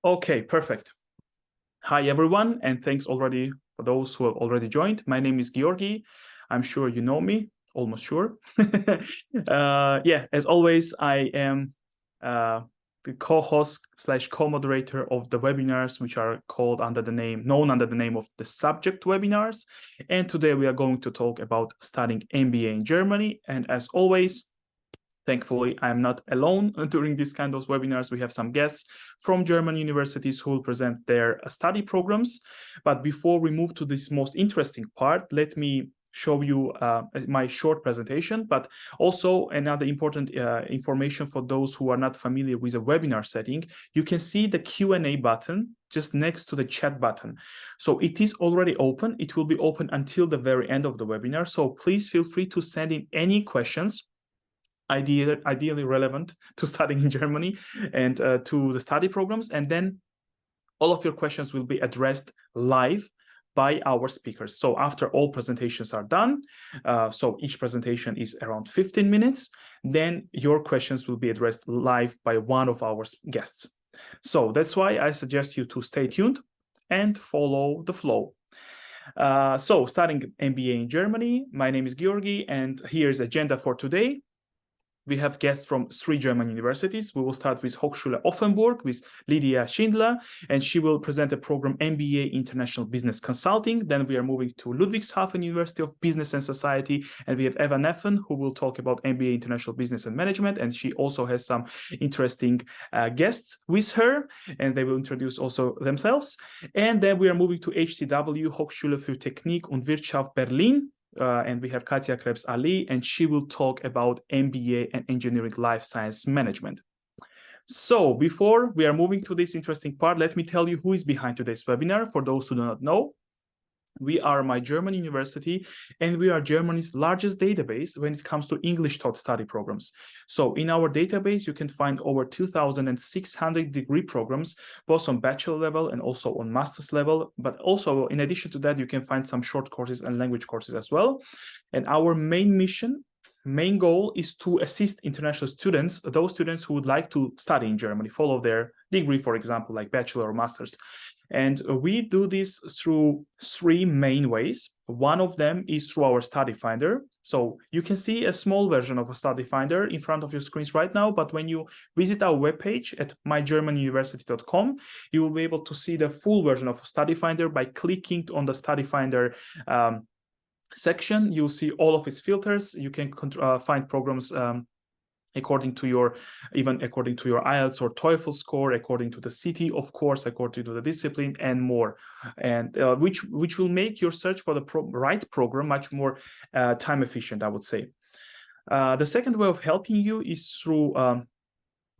Okay, perfect. Hi, everyone, and thanks already for those who have already joined. My name is Georgi. I'm sure you know me, almost sure. Yeah, as always, I am the co-host / co-moderator of the webinars, which are known under the name of the subject webinars. And today we are going to talk about studying MBA in Germany. And as always, thankfully, I'm not alone during these kind of webinars. We have some guests from German universities who will present their study programs. But before we move to this most interesting part, let me show you my short presentation, but also another important information for those who are not familiar with a webinar setting. You can see the Q&A button just next to the chat button. So it is already open. It will be open until the very end of the webinar. So please feel free to send in any questions ideally relevant to studying in Germany and to the study programs. And then all of your questions will be addressed live by our speakers. So after all presentations are done, so each presentation is around 15 minutes, then your questions will be addressed live by one of our guests. So that's why I suggest you to stay tuned and follow the flow. So studying MBA in Germany, my name is Georgi, and here's the agenda for today. We have guests from 3 German universities. We will start with 𝘱𝘢𝘳𝘓𝘓𝑚 with Lydia Schindler, and she will present a program MBA International Business Consulting. Then we are moving to Ludwigshafen University of Business and Society, and we have Eva Neffen, who will talk about MBA International Business and Management, and she also has some interesting guests with her, and they will introduce also themselves. And then we are moving to HTW, Hochschule für Technik und Wirtschaft Berlin, and we have Katja Krebs-Ali, and she will talk about MBA and Engineering Life Science Management. So before we are moving to this interesting part, let me tell you who is behind today's webinar. For those who do not know, we are my German university, and we are Germany's largest database when it comes to English taught study programs. So in our database, you can find over 2,600 degree programs, both on bachelor level and also on master's level. But also, in addition to that, you can find some short courses and language courses as well. And our main goal is to assist international students, those students who would like to study in Germany, follow their degree, for example, like bachelor or master's. And we do this through 3 main ways. One of them is through our study finder. So you can see a small version of a study finder in front of your screens right now, but when you visit our webpage at mygermanuniversity.com, you will be able to see the full version of a study finder by clicking on the study finder section. You'll see all of its filters. You can find programs according to your IELTS or TOEFL score, according to the city, of course, according to the discipline, and more, and which will make your search for the right program much more time efficient, I would say. The second way of helping you is through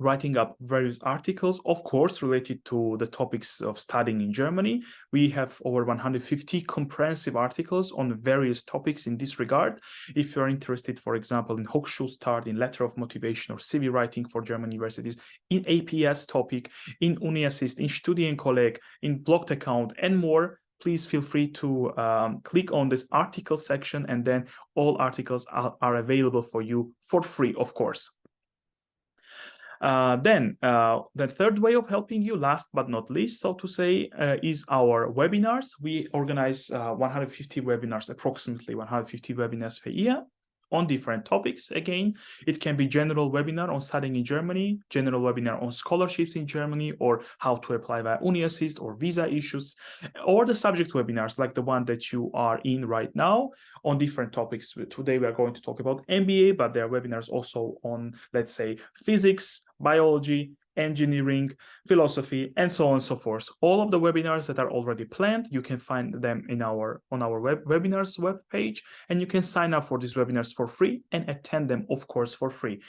writing up various articles, of course, related to the topics of studying in Germany. We have over 150 comprehensive articles on various topics in this regard. If you're interested, for example, in Hochschulstart, in letter of motivation or CV writing for German universities, in APS topic, in UniAssist, in Studienkolleg, in blocked account, and more, please feel free to click on this article section, and then all articles are available for you for free, of course. Then the third way of helping you, last but not least, so to say, is our webinars. We organize 150 webinars, approximately 150 webinars per year on different topics. Again, it can be general webinar on studying in Germany, general webinar on scholarships in Germany, or how to apply via UniAssist or visa issues, or the subject webinars like the one that you are in right now on different topics. Today we are going to talk about MBA, but there are webinars also on, let's say, physics, biology, engineering, philosophy, and so on and so forth. All of the webinars that are already planned, you can find them on our webinars webpage, and you can sign up for these webinars for free and attend them, of course, for free.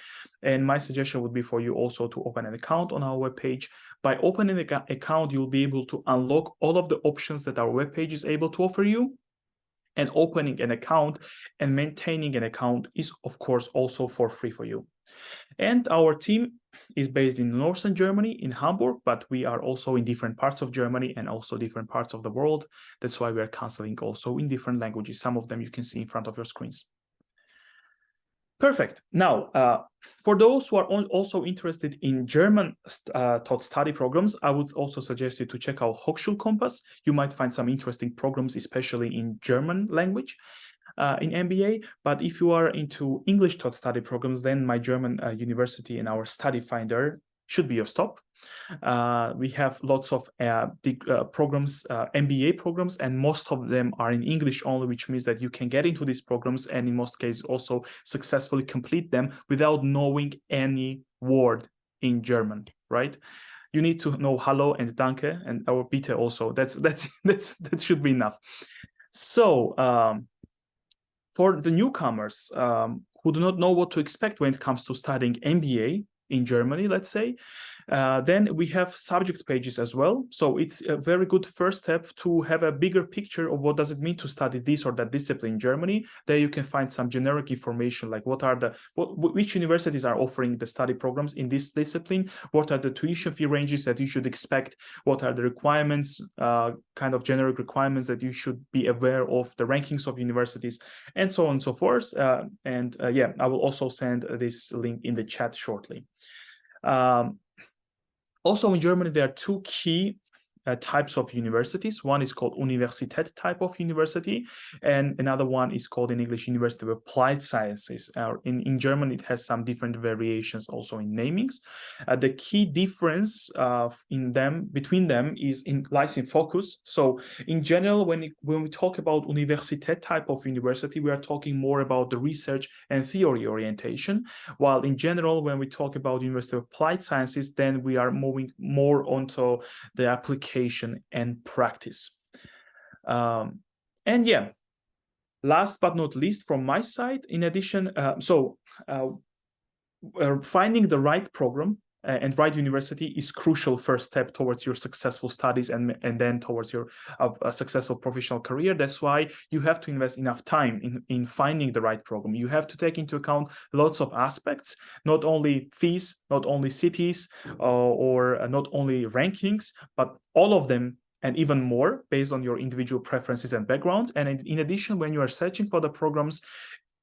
And my suggestion would be for you also to open an account on our webpage. By opening an account, you'll be able to unlock all of the options that our webpage is able to offer you. And opening an account and maintaining an account is, of course, also for free for you. And our team is based in northern Germany, in Hamburg, but we are also in different parts of Germany and also different parts of the world. That's why we are counseling also in different languages. Some of them you can see in front of your screens. Perfect. Now, for those who are also interested in German taught study programs, I would also suggest you to check out Hochschulkompass. You might find some interesting programs, especially in German language in MBA. But if you are into English taught study programs, then my German university and our study finder should be your stop. We have lots of programs, MBA programs, and most of them are in English only, which means that you can get into these programs and in most cases also successfully complete them without knowing any word in German, right? You need to know hello and danke and or bitte also. That should be enough. So for the newcomers who do not know what to expect when it comes to studying MBA in Germany, let's say, then we have subject pages as well. So it's a very good first step to have a bigger picture of what does it mean to study this or that discipline in Germany. There you can find some generic information like which universities are offering the study programs in this discipline, what are the tuition fee ranges that you should expect, what are the requirements, kind of generic requirements that you should be aware of, the rankings of universities, and so on and so forth. Yeah, I will also send this link in the chat shortly. Also in Germany, there are two key types of universities. One is called Universität type of university, and another one is called in English University of Applied Sciences. In German, it has some different variations also in namings. The key difference between them lies in focus. So in general, when we talk about Universität type of university, we are talking more about the research and theory orientation, while in general, when we talk about University of Applied Sciences, then we are moving more onto the application and practice. And yeah, last but not least from my side, in addition, finding the right program and right university is crucial first step towards your successful studies and then towards your successful professional career. That's why you have to invest enough time in finding the right program. You have to take into account lots of aspects, not only fees, not only cities, or not only rankings, but all of them and even more based on your individual preferences and backgrounds. And in addition, when you are searching for the programs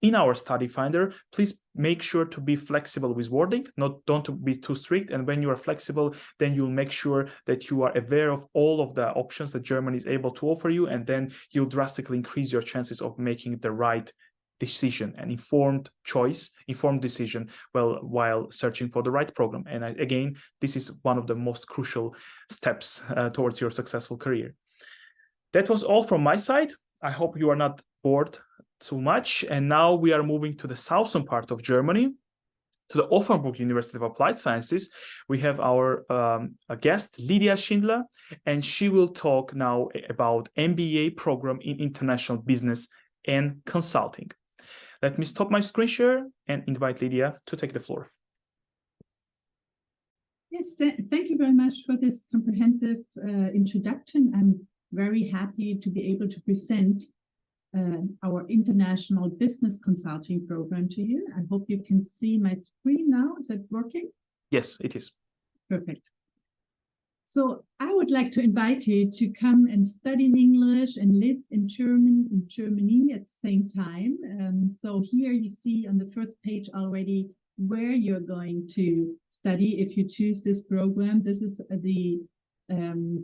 in our study finder, please make sure to be flexible with wording, don't be too strict. And when you are flexible, then you'll make sure that you are aware of all of the options that Germany is able to offer you, and then you'll drastically increase your chances of making the right decision, an informed decision while searching for the right program. And again, this is one of the most crucial steps towards your successful career. That was all from my side. I hope you are not bored too much. And now we are moving to the southern part of Germany, to the Offenburg University of Applied Sciences. We have our guest, Lydia Schindler, and she will talk now about MBA program in international business and consulting. Let me stop my screen share and invite Lydia to take the floor. Yes, thank you very much for this comprehensive introduction. I'm very happy to be able to present our international business consulting program to you. I hope you can see my screen now. Is that working? Yes, it is. Perfect. So I would like to invite you to come and study in English and live in Germany at the same time. So here you see on the first page already where you're going to study if you choose this program. This is the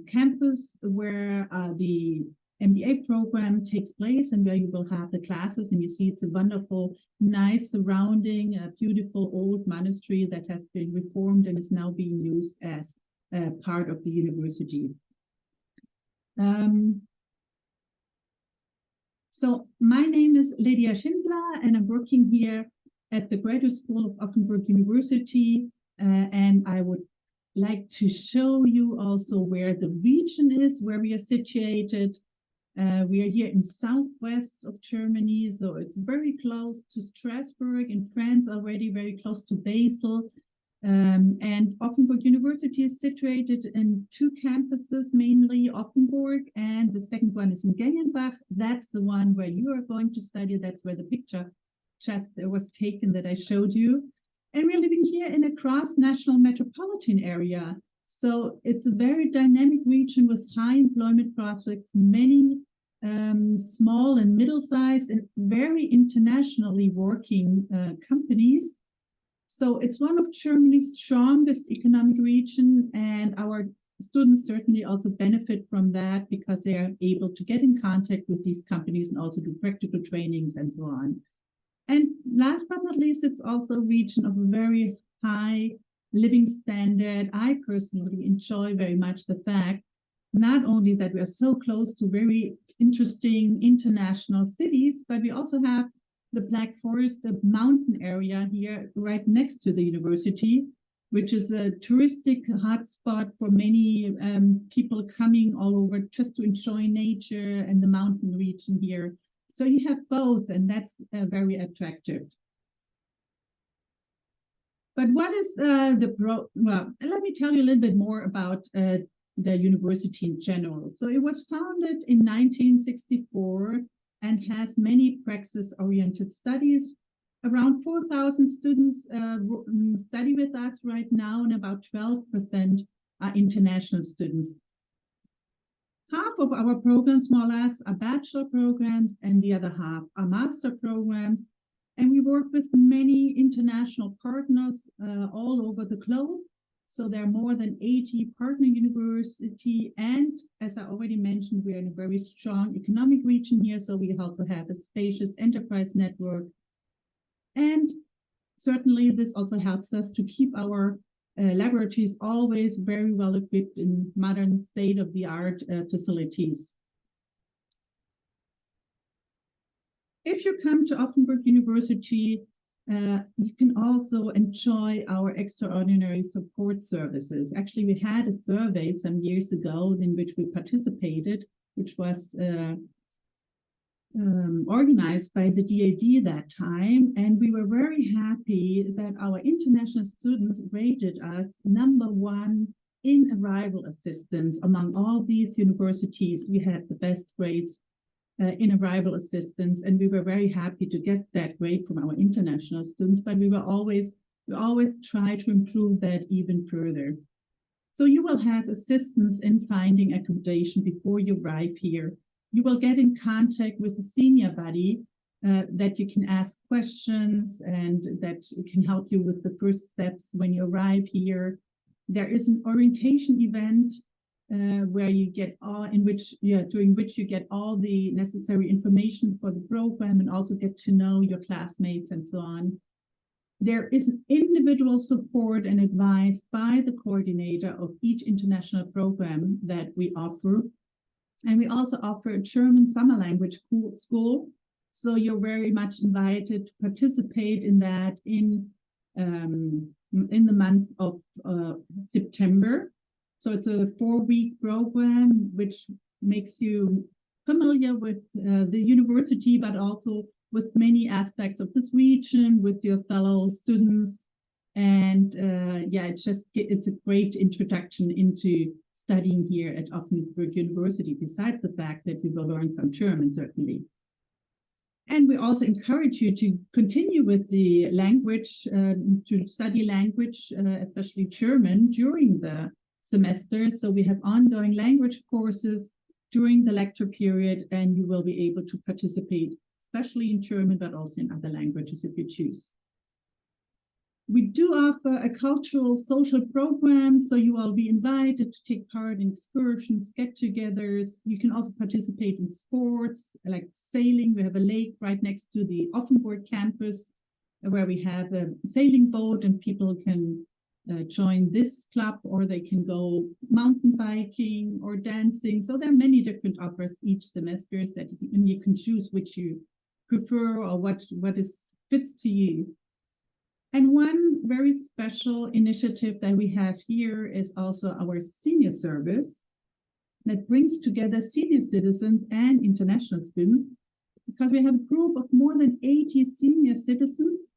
campus where the MBA program takes place and where you will have the classes. And you see it's a wonderful, nice surrounding, a beautiful old monastery that has been reformed and is now being used as part of the university. So my name is Lydia Schindler, and I'm working here at the Graduate School of Offenburg University. And I would like to show you also where the region is, where we are situated. We are here in southwest of Germany, so it's very close to Strasbourg in France already, very close to Basel. And Offenburg University is situated in two campuses, mainly Offenburg, and the second one is in Gengenbach. That's the one where you are going to study. That's where the picture just was taken that I showed you. And we're living here in a cross-national metropolitan area. So it's a very dynamic region with high employment prospects, many small and middle-sized and very internationally working companies. So it's one of Germany's strongest economic region, and our students certainly also benefit from that because they are able to get in contact with these companies and also do practical trainings and so on. And last but not least, it's also a region of a very high living standard. I personally enjoy very much the fact not only that we are so close to very interesting international cities, but we also have the Black Forest, the mountain area here right next to the university, which is a touristic hotspot for many people coming all over just to enjoy nature and the mountain region here. So you have both, and that's very attractive. But what is well, let me tell you a little bit more about the university in general. So it was founded in 1964 and has many praxis-oriented studies. Around 4,000 students study with us right now, and about 12% are international students. Half of our programs, more or less, are bachelor programs, and the other half are master programs. And we work with many international partners all over the globe. So there are more than 80 partner universities. And as I already mentioned, we are in a very strong economic region here. So we also have a spacious enterprise network. And certainly this also helps us to keep our laboratories always very well equipped in modern state-of-the-art facilities. If you come to Offenburg University, you can also enjoy our extraordinary support services. Actually, we had a survey some years ago in which we participated, which was organized by the DAD that time, and we were very happy that our international students rated us #1 in arrival assistance. Among all these universities, we had the best grades in arrival assistance, and we were very happy to get that grade from our international students, but we always try to improve that even further. So you will have assistance in finding accommodation before you arrive here. You will get in contact with a senior buddy that you can ask questions and that can help you with the first steps when you arrive here. There is an orientation event where you get during which you get all the necessary information for the program and also get to know your classmates and so on. There is individual support and advice by the coordinator of each international program that we offer. And we also offer a German summer language school. So you're very much invited to participate in that in the month of September. So it's a 4-week program, which makes you familiar with the university, but also with many aspects of this region, with your fellow students. And it's a great introduction into studying here at Offenburg University, besides the fact that you will learn some German, certainly. And we also encourage you to continue with the language, to study language, especially German, during the semester. So we have ongoing language courses during the lecture period, and you will be able to participate, especially in German, but also in other languages if you choose. We do offer a cultural social program, so you will be invited to take part in excursions, get-togethers. You can also participate in sports like sailing. We have a lake right next to the Offenburg campus where we have a sailing boat, and people can join this club, or they can go mountain biking or dancing. So there are many different offers each semester that you can choose which you prefer or what fits to you. And one very special initiative that we have here is also our senior service that brings together senior citizens and international students, because we have a group of more than 80 senior citizens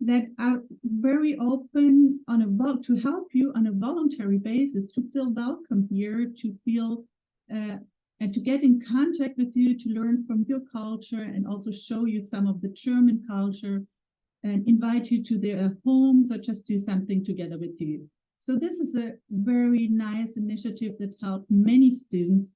that are very open to help you on a voluntary basis, to feel welcome here, to feel and to get in contact with you, to learn from your culture and also show you some of the German culture, and invite you to their homes or just do something together with you. So this is a very nice initiative that helped many students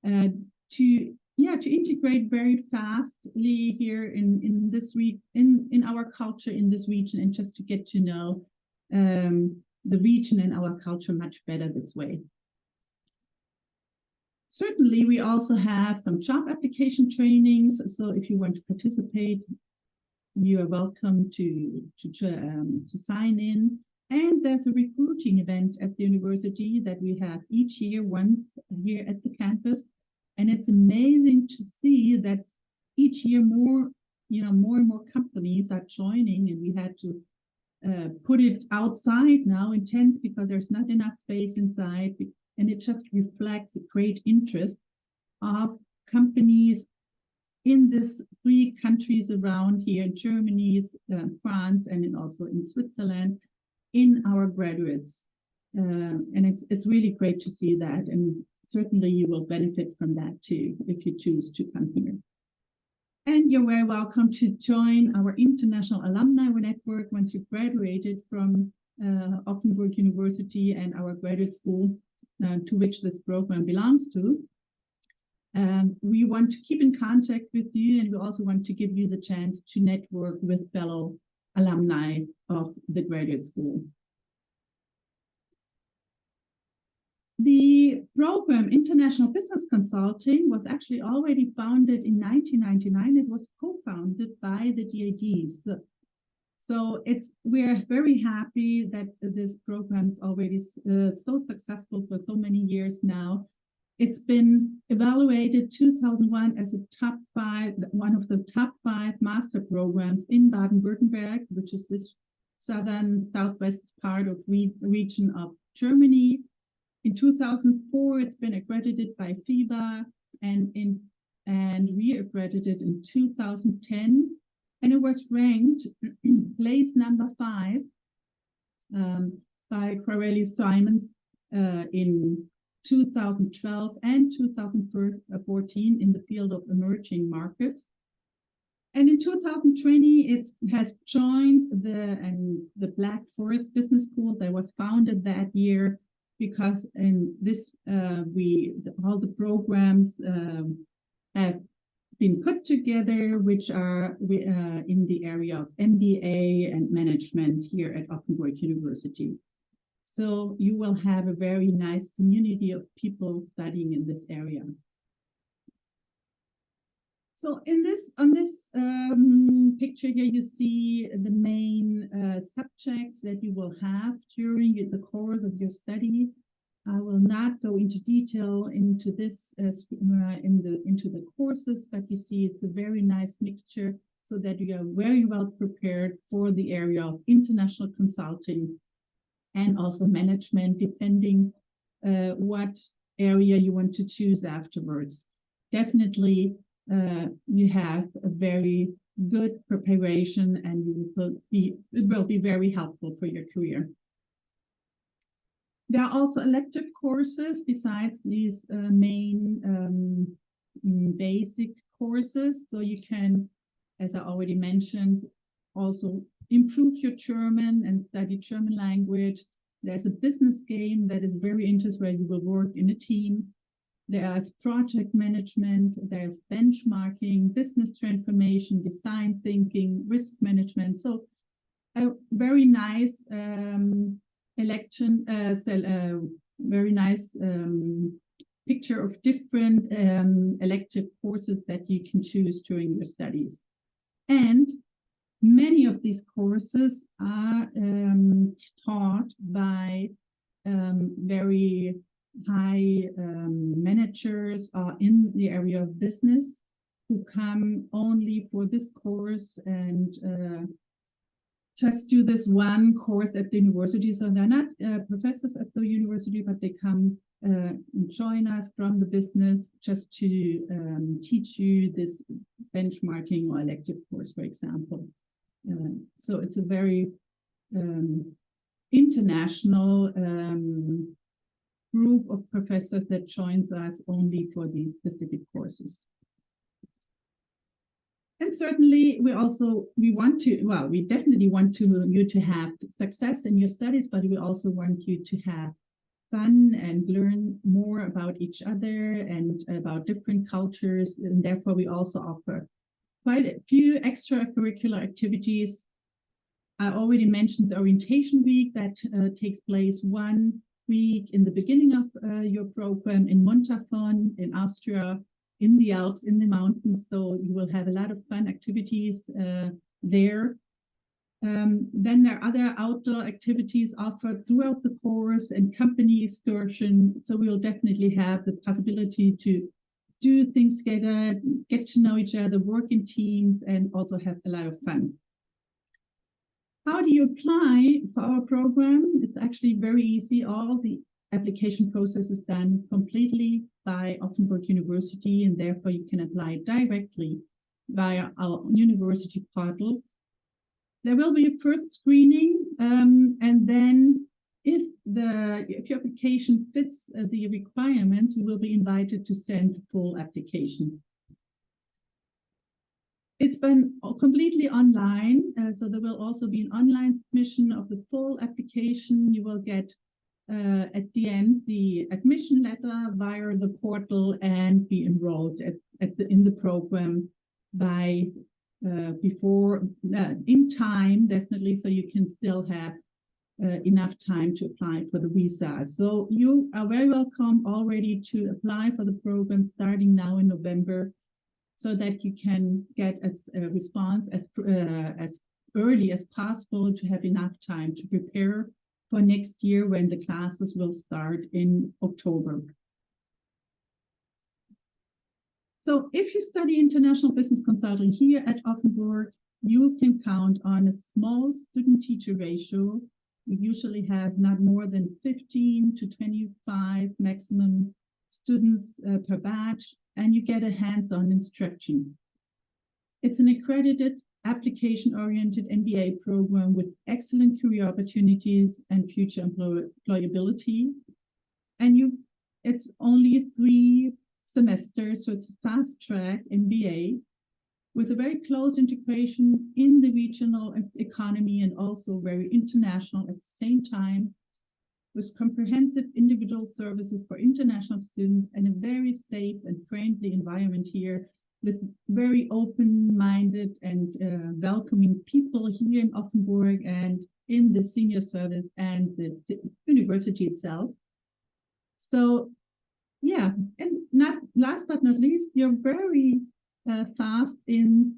to to integrate very fastly here in this in our culture in this region, and just to get to know the region and our culture much better this way. Certainly, we also have some job application trainings. So if you want to participate, you are welcome to sign in. And there's a recruiting event at the university that we have each year, once here at the campus. And it's amazing to see that each year more and more companies are joining, and we had to put it outside now in tents because there's not enough space inside. And it just reflects a great interest of companies in these 3 countries around here, Germany, France, and also in Switzerland, in our graduates. And it's really great to see that. And certainly you will benefit from that too, if you choose to come here. And you're very welcome to join our international alumni network once you graduated from Offenburg University and our graduate school to which this program belongs to. We want to keep in contact with you, and we also want to give you the chance to network with fellow alumni of the graduate school. The program International Business Consulting was actually already founded in 1999. It was co-founded by the DADs. So we're very happy that this program is already so successful for so many years now. It's been evaluated 2001 as one of the top 5 master programs in Baden-Württemberg, which is this southwest part of region of Germany. In 2004, it's been accredited by FIBA and re-accredited in 2010. And it was ranked place number 5 by Corelli-Simons in 2012 and 2014 in the field of emerging markets. And in 2020, it has joined the Black Forest Business School that was founded that year, because in this all the programs have been put together, which are in the area of MBA and management here at Offenburg University. So you will have a very nice community of people studying in this area. So on this picture here, you see the main subjects that you will have during the course of your study. I will not go into detail into this into the courses, but you see it's a very nice mixture so that you are very well prepared for the area of international consulting and also management, depending what area you want to choose afterwards. Definitely, you have a very good preparation, and it will be very helpful for your career. There are also elective courses besides these main basic courses. So you can, as I already mentioned, also improve your German and study German language. There's a business game that is very interesting, where you will work in a team. There's project management, there's benchmarking, business transformation, design thinking, risk management. So a very nice very nice picture of different elective courses that you can choose during your studies. And many of these courses are taught by very high managers in the area of business, who come only for this course and just do this one course at the university. So they're not professors at the university, but they come and join us from the business just to teach you this benchmarking or elective course, for example. So it's a very international group of professors that joins us only for these specific courses. And certainly we definitely want you to have success in your studies, but we also want you to have fun and learn more about each other and about different cultures. And therefore, we also offer quite a few extracurricular activities. I already mentioned the orientation week that takes place 1 week in the beginning of your program in Montafon in Austria, in the Alps, in the mountains. So you will have a lot of fun activities there. Then there are other outdoor activities offered throughout the course and company excursion. So we will definitely have the possibility to do things together, get to know each other, work in teams, and also have a lot of fun. How do you apply for our program? It's actually very easy. All the application process is done completely by Offenburg University, and therefore you can apply directly via our university portal. There will be a first screening, and then if your application fits the requirements, you will be invited to send full application. It's been completely online, so there will also be an online submission of the full application. You will get at the end the admission letter via the portal and be enrolled in the program by in time, definitely, so you can still have enough time to apply for the visa. So you are very welcome already to apply for the program starting now in November, so that you can get a response as early as possible to have enough time to prepare for next year when the classes will start in October. So if you study international business consulting here at Offenburg, you can count on a small student-teacher ratio. We usually have not more than 15 to 25 maximum students per batch, and you get a hands-on instruction. It's an accredited, application-oriented MBA program with excellent career opportunities and future employability. And it's only 3 semesters, so it's a fast-track MBA with a very close integration in the regional economy and also very international at the same time, with comprehensive individual services for international students and a very safe and friendly environment here, with very open-minded and welcoming people here in Offenburg and in the senior service and the university itself. So yeah, and not last but not least, you're very fast in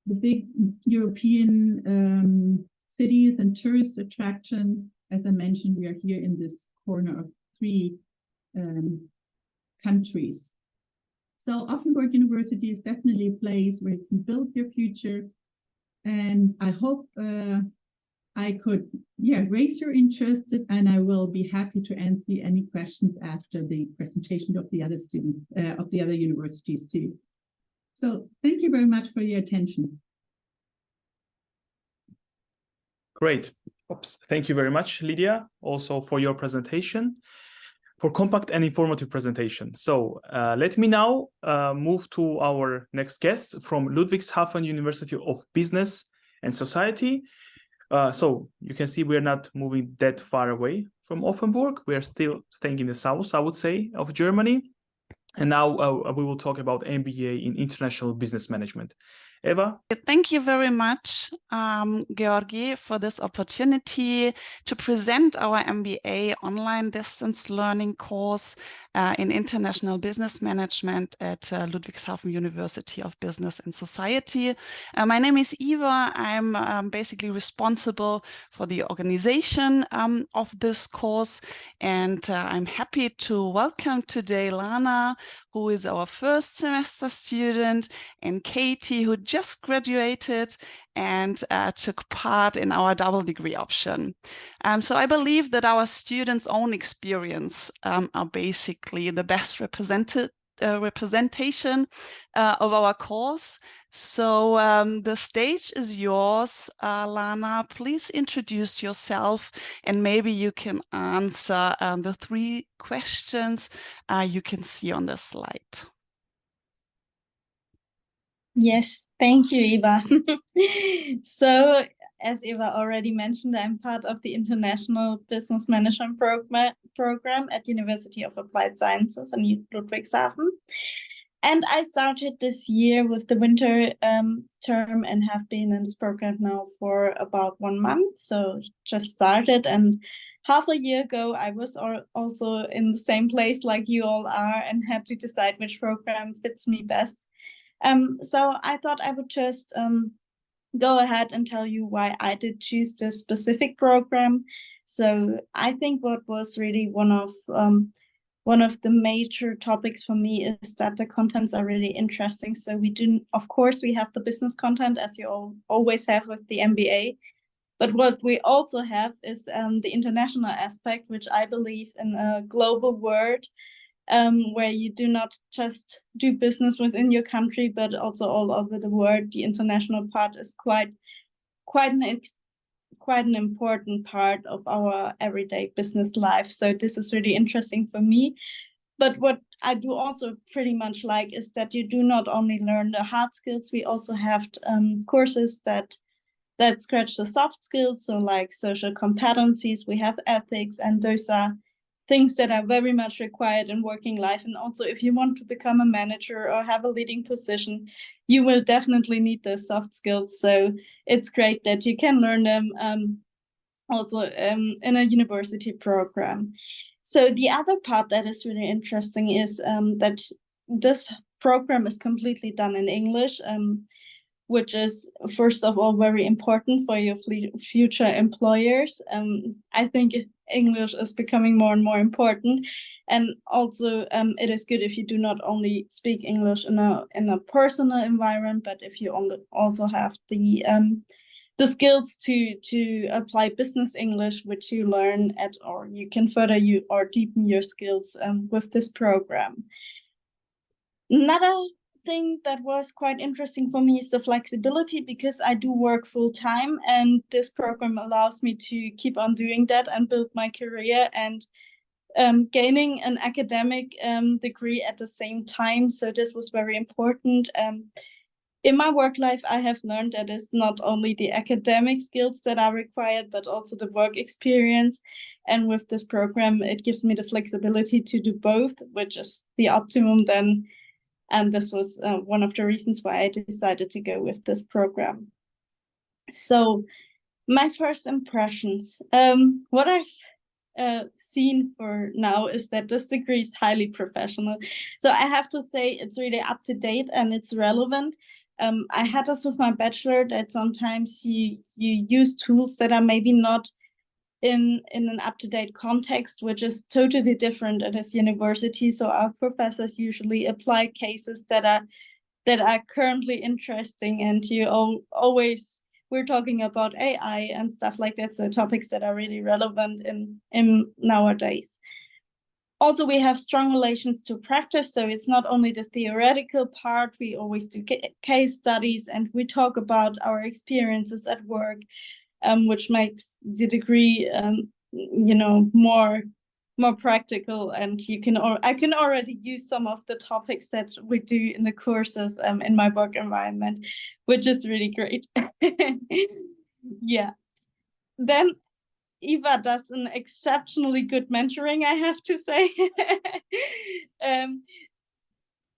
the big European cities and tourist attraction. As I mentioned, we are here in this corner of 3 countries. So Offenburg University is definitely a place where you can build your future. And I hope I could raise your interest, and I will be happy to answer any questions after the presentation of the other students of the other universities too. So thank you very much for your attention. Great. Oops. Thank you very much, Lydia, also for your presentation, for compact and informative presentation. So let me now move to our next guest from Ludwigshafen University of Business and Society. So you can see we're not moving that far away from Offenburg. We are still staying in the south, I would say, of Germany. And now we will talk about MBA in International Business Management. Eva? Thank you very much, Georgi, for this opportunity to present our MBA online distance learning course in International Business Management at Ludwigshafen University of Business and Society. My name is Eva. I'm basically responsible for the organization of this course, and I'm happy to welcome today Lana, who is our first semester student, and Katie, who just graduated and took part in our double degree option. So I believe that our students' own experience are basically the best representation of our course. So the stage is yours, Lana. Please introduce yourself, and maybe you can answer the 3 questions you can see on the slide. Yes, thank you, Eva. So as Eva already mentioned, I'm part of the International Business Management program at University of Applied Sciences in Ludwigshafen. And I started this year with the winter term and have been in this program now for about 1 month. So just started, and half a year ago, I was also in the same place like you all are and had to decide which program fits me best. So I thought I would just go ahead and tell you why I did choose this specific program. So I think what was really one of the major topics for me is that the contents are really interesting. So of course, we have the business content, as you always have with the MBA. But what we also have is the international aspect, which I believe in a global world, where you do not just do business within your country, but also all over the world. The international part is quite an important part of our everyday business life. So this is really interesting for me. But what I do also pretty much like is that you do not only learn the hard skills, we also have courses that scratch the soft skills. So like social competencies, we have ethics, and those are things that are very much required in working life. And also, if you want to become a manager or have a leading position, you will definitely need those soft skills. So it's great that you can learn them also in a university program. So the other part that is really interesting is that this program is completely done in English, which is, first of all, very important for your future employers. I think English is becoming more and more important. And also, it is good if you do not only speak English in a personal environment, but if you also have the skills to apply business English, which you learn or you can further or deepen your skills with this program. Another thing that was quite interesting for me is the flexibility, because I do work full time, and this program allows me to keep on doing that and build my career and gaining an academic degree at the same time. So this was very important. In my work life, I have learned that it's not only the academic skills that are required, but also the work experience. And with this program, it gives me the flexibility to do both, which is the optimum then. And this was one of the reasons why I decided to go with this program. So my first impressions, what I've seen for now is that this degree is highly professional. So I have to say it's really up to date and it's relevant. I had this with my bachelor, that sometimes you use tools that are maybe not in an up-to-date context, which is totally different at this university. So our professors usually apply cases that are currently interesting, and we're talking about AI and stuff like that. So topics that are really relevant in nowadays. Also, we have strong relations to practice. So it's not only the theoretical part, we always do case studies, and we talk about our experiences at work, which makes the degree, more practical. And I can already use some of the topics that we do in the courses in my work environment, which is really great. Yeah. Then Eva does an exceptionally good mentoring, I have to say.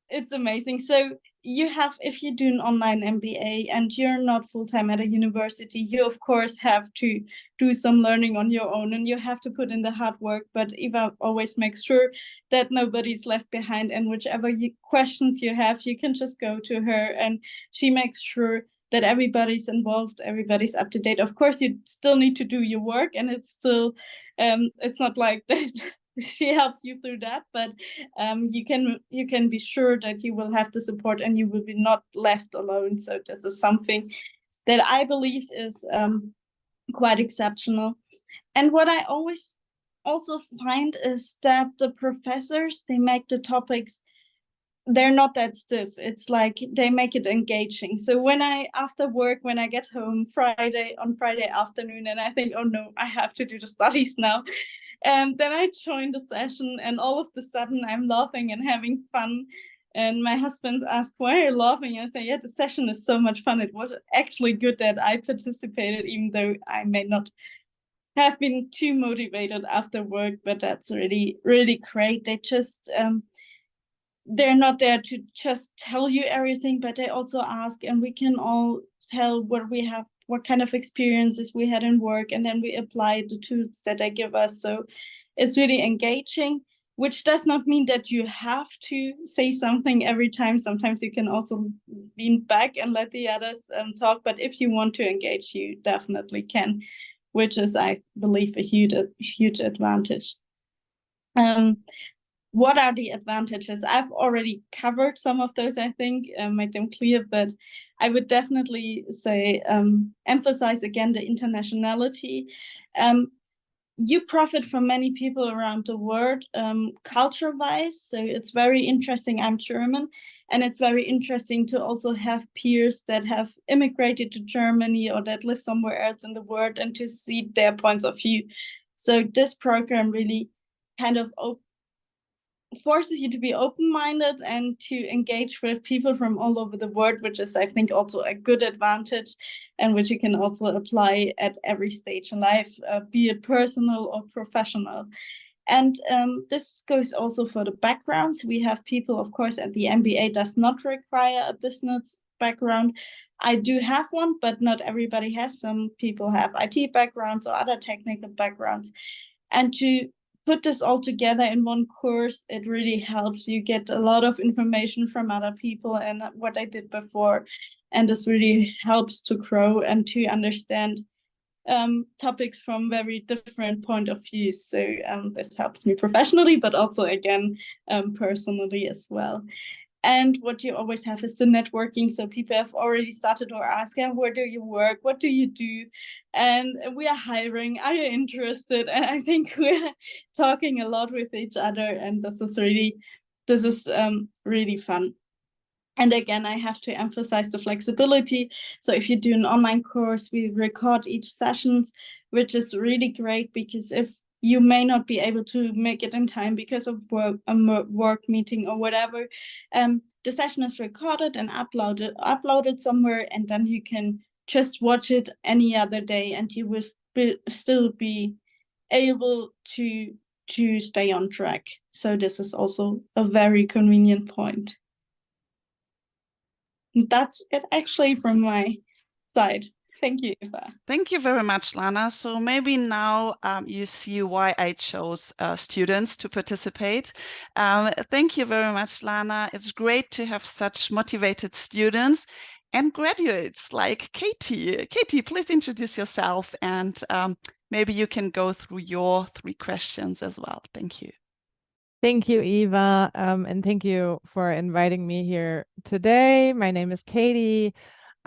It's amazing. So if you do an online MBA and you're not full-time at a university, you of course have to do some learning on your own, and you have to put in the hard work. But Eva always makes sure that nobody's left behind, and whichever questions you have, you can just go to her, and she makes sure that everybody's involved, everybody's up to date. Of course, you still need to do your work, and it's still, it's not like that. She helps you through that, but you can be sure that you will have the support and you will be not left alone. So this is something that I believe is quite exceptional. And what I always also find is that the professors, they make the topics, they're not that stiff. It's like they make it engaging. So after work, when I get home on Friday afternoon, and I think, oh no, I have to do the studies now. And then I join the session, and all of a sudden I'm laughing and having fun And my husband asked, why are you laughing? I say, yeah, the session is so much fun. It was actually good that I participated, even though I may not have been too motivated after work, but that's really, really great. They just, they're not there to just tell you everything, but they also ask, and we can all tell what we have, what kind of experiences we had in work, and then we apply the tools that they give us. So it's really engaging, which does not mean that you have to say something every time. Sometimes you can also lean back and let the others talk, but if you want to engage, you definitely can, which is, I believe, a huge advantage. What are the advantages? I've already covered some of those, I think, made them clear, but I would definitely say emphasize again the internationality. You profit from many people around the world, culture-wise, so it's very interesting. I'm German, and it's very interesting to also have peers that have immigrated to Germany or that live somewhere else in the world, and to see their points of view. So this program really kind of forces you to be open-minded and to engage with people from all over the world, which is, I think, also a good advantage, and which you can also apply at every stage in life, be it personal or professional. And this goes also for the backgrounds. We have people, of course, at the MBA does not require a business background. I do have one, but not everybody has. Some people have IT backgrounds or other technical backgrounds. And to put this all together in one course, it really helps. You get a lot of information from other people and what they did before. And this really helps to grow and to understand topics from very different point of view. So this helps me professionally, but also, again, personally as well. And what you always have is the networking. So people have already started to ask, where do you work? What do you do? And we are hiring. Are you interested? And I think we're talking a lot with each other. And this is really fun. And again, I have to emphasize the flexibility. So if you do an online course, we record each sessions, which is really great, because if you may not be able to make it in time because of a work meeting or whatever, the session is recorded and uploaded somewhere, and then you can just watch it any other day, and you will still be able to stay on track. So this is also a very convenient point. That's it, actually, from my side. Thank you, Eva. Thank you very much, Lana. So maybe now you see why I chose students to participate. Thank you very much, Lana. It's great to have such motivated students and graduates like Katie. Katie, please introduce yourself, and maybe you can go through your 3 questions as well. Thank you. Thank you, Eva, and thank you for inviting me here today. My name is Katie.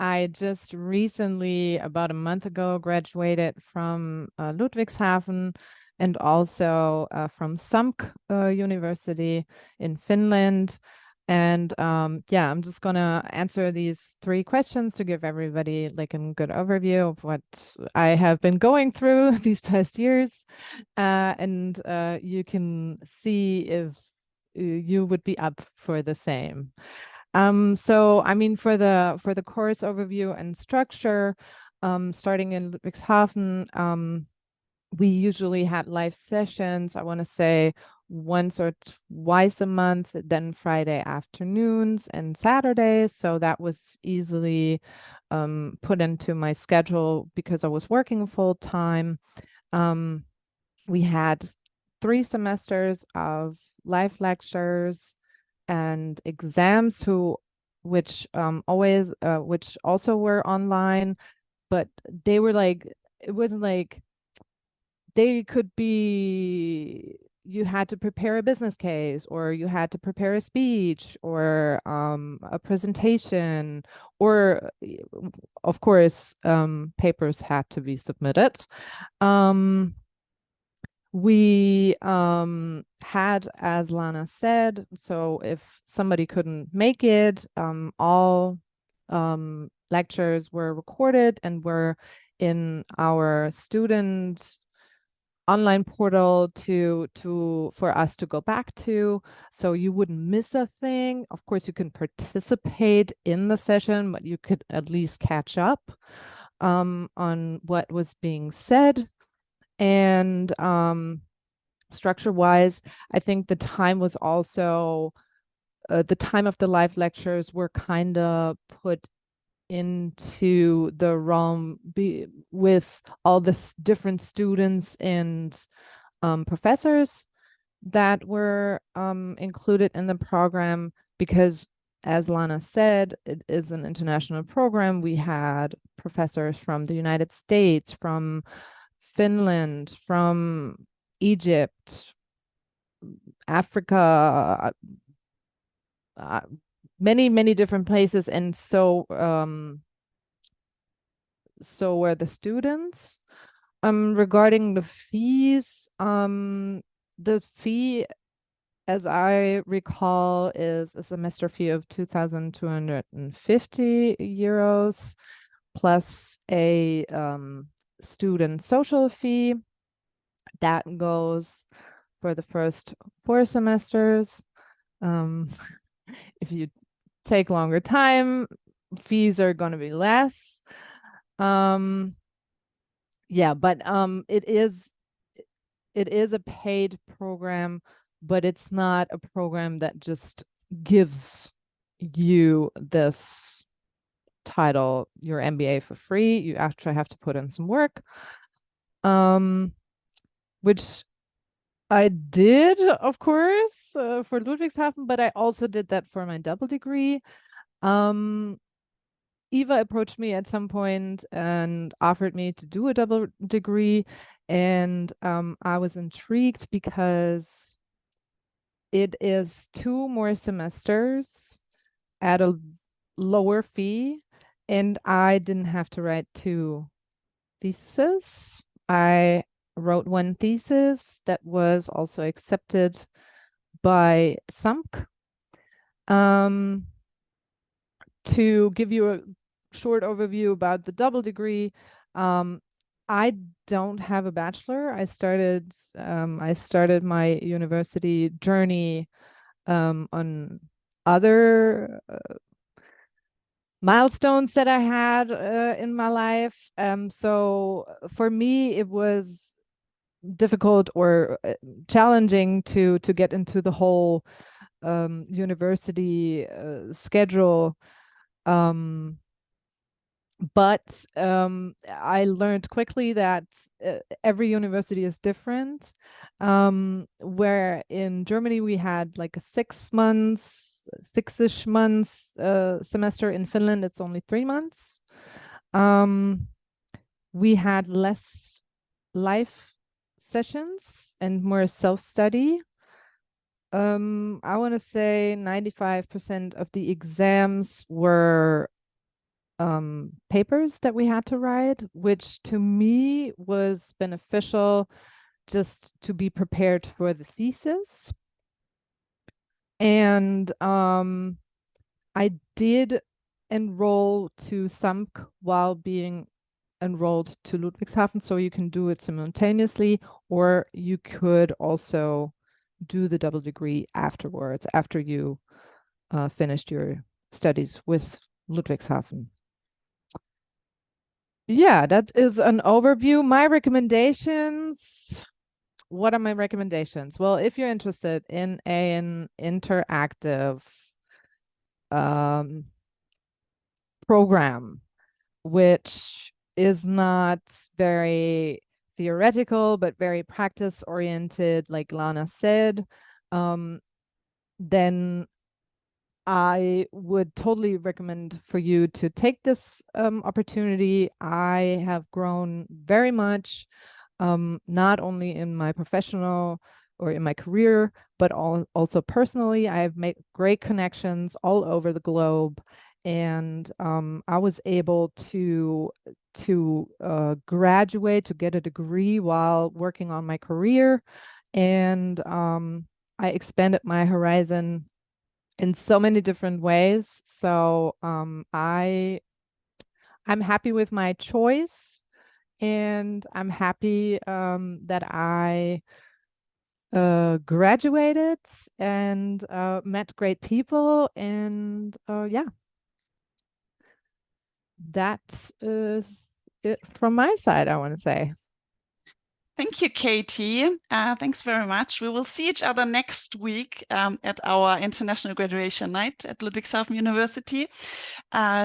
I just recently, about a month ago, graduated from Ludwigshafen and also from 𝘱𝘕 University in Finland. And yeah, I'm just gonna answer these 3 questions to give everybody like a good overview of what I have been going through these past years. And you can see if you would be up for the same. So I mean, for the course overview and structure, starting in Ludwigshafen, we usually had live sessions, I want to say once or twice a month, then Friday afternoons and Saturdays. So that was easily put into my schedule because I was working full time. We had 3 semesters of live lectures and exams which also were online, but they were like, it wasn't like, they could be, you had to prepare a business case, or you had to prepare a speech, or a presentation, or of course papers had to be submitted. We had, as Lana said, so if somebody couldn't make it, all lectures were recorded and were in our student online portal for us to go back to, so you wouldn't miss a thing. Of course, you can participate in the session, but you could at least catch up on what was being said. And structure-wise, I think the time was also the time of the live lectures were kind of put into the realm with all the different students and professors that were included in the program, because as Lana said, it is an international program. We had professors from the United States, from Finland, from Egypt, Africa, many different places, and so were the students. Regarding the fees, the fee, as I recall, is a semester fee of 2,250 euros plus a student social fee that goes for the first 4 semesters. If you take longer time, fees are going to be less. Yeah, but it is a paid program, but it's not a program that just gives you this title, your MBA, for free. You actually have to put in some work, which I did, of course, for Ludwigshafen, but I also did that for my double degree. Eva approached me at some point and offered me to do a double degree, and I was intrigued because it is 2 more semesters at a lower fee, and I didn't have to write 2 theses. I wrote 1 thesis that was also accepted by SAMK. To give you a short overview about the double degree, I don't have a bachelor. I started my university journey on other milestones that I had in my life. So for me, it was difficult or challenging to get into the whole university schedule. But I learned quickly that every university is different. Where in Germany we had like a 6 months, 6-ish months semester. In Finland, it's only 3 months. We had less live sessions and more self-study. I want to say 95% of the exams were papers that we had to write, which to me was beneficial just to be prepared for the thesis. And I did enroll to SAMK while being enrolled to Ludwigshafen, so you can do it simultaneously, or you could also do the double degree afterwards, after you finished your studies with Ludwigshafen. Yeah, that is an overview. My recommendations. What are my recommendations? Well, if you're interested in an interactive program, which is not very theoretical, but very practice oriented, like Lana said, then I would totally recommend for you to take this opportunity. I have grown very much, not only in my professional or in my career, but also personally. I have made great connections all over the globe, and I was able to graduate, to get a degree while working on my career, and I expanded my horizon in so many different ways. So I'm happy with my choice, and I'm happy that I graduated and met great people, and yeah, that is it from my side, I want to say. Thank you, Katie. Thanks very much. We will see each other next week at our International Graduation Night at Ludwigshafen University.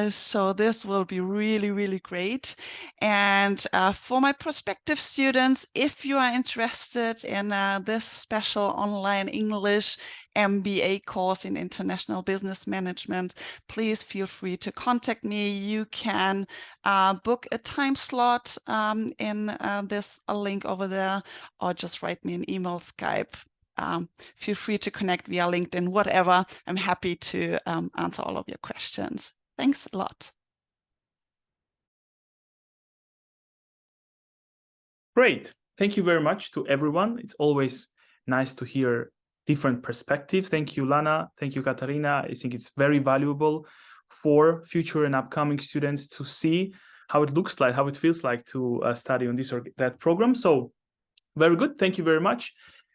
So this will be really, really great. And for my prospective students, if you are interested in this special online English MBA course in International Business Management, please feel free to contact me. You can book a time slot in this link over there, or just write me an email, Skype. Feel free to connect via LinkedIn, whatever. I'm happy to answer all of your questions. Thanks a lot. Great. Thank you very much to everyone. It's always nice to hear different perspectives. Thank you, Lana. Thank you, Katarina. I think it's very valuable for future and upcoming students to see how it looks like, how it feels like to study on this or that program. So very good. Thank you very much.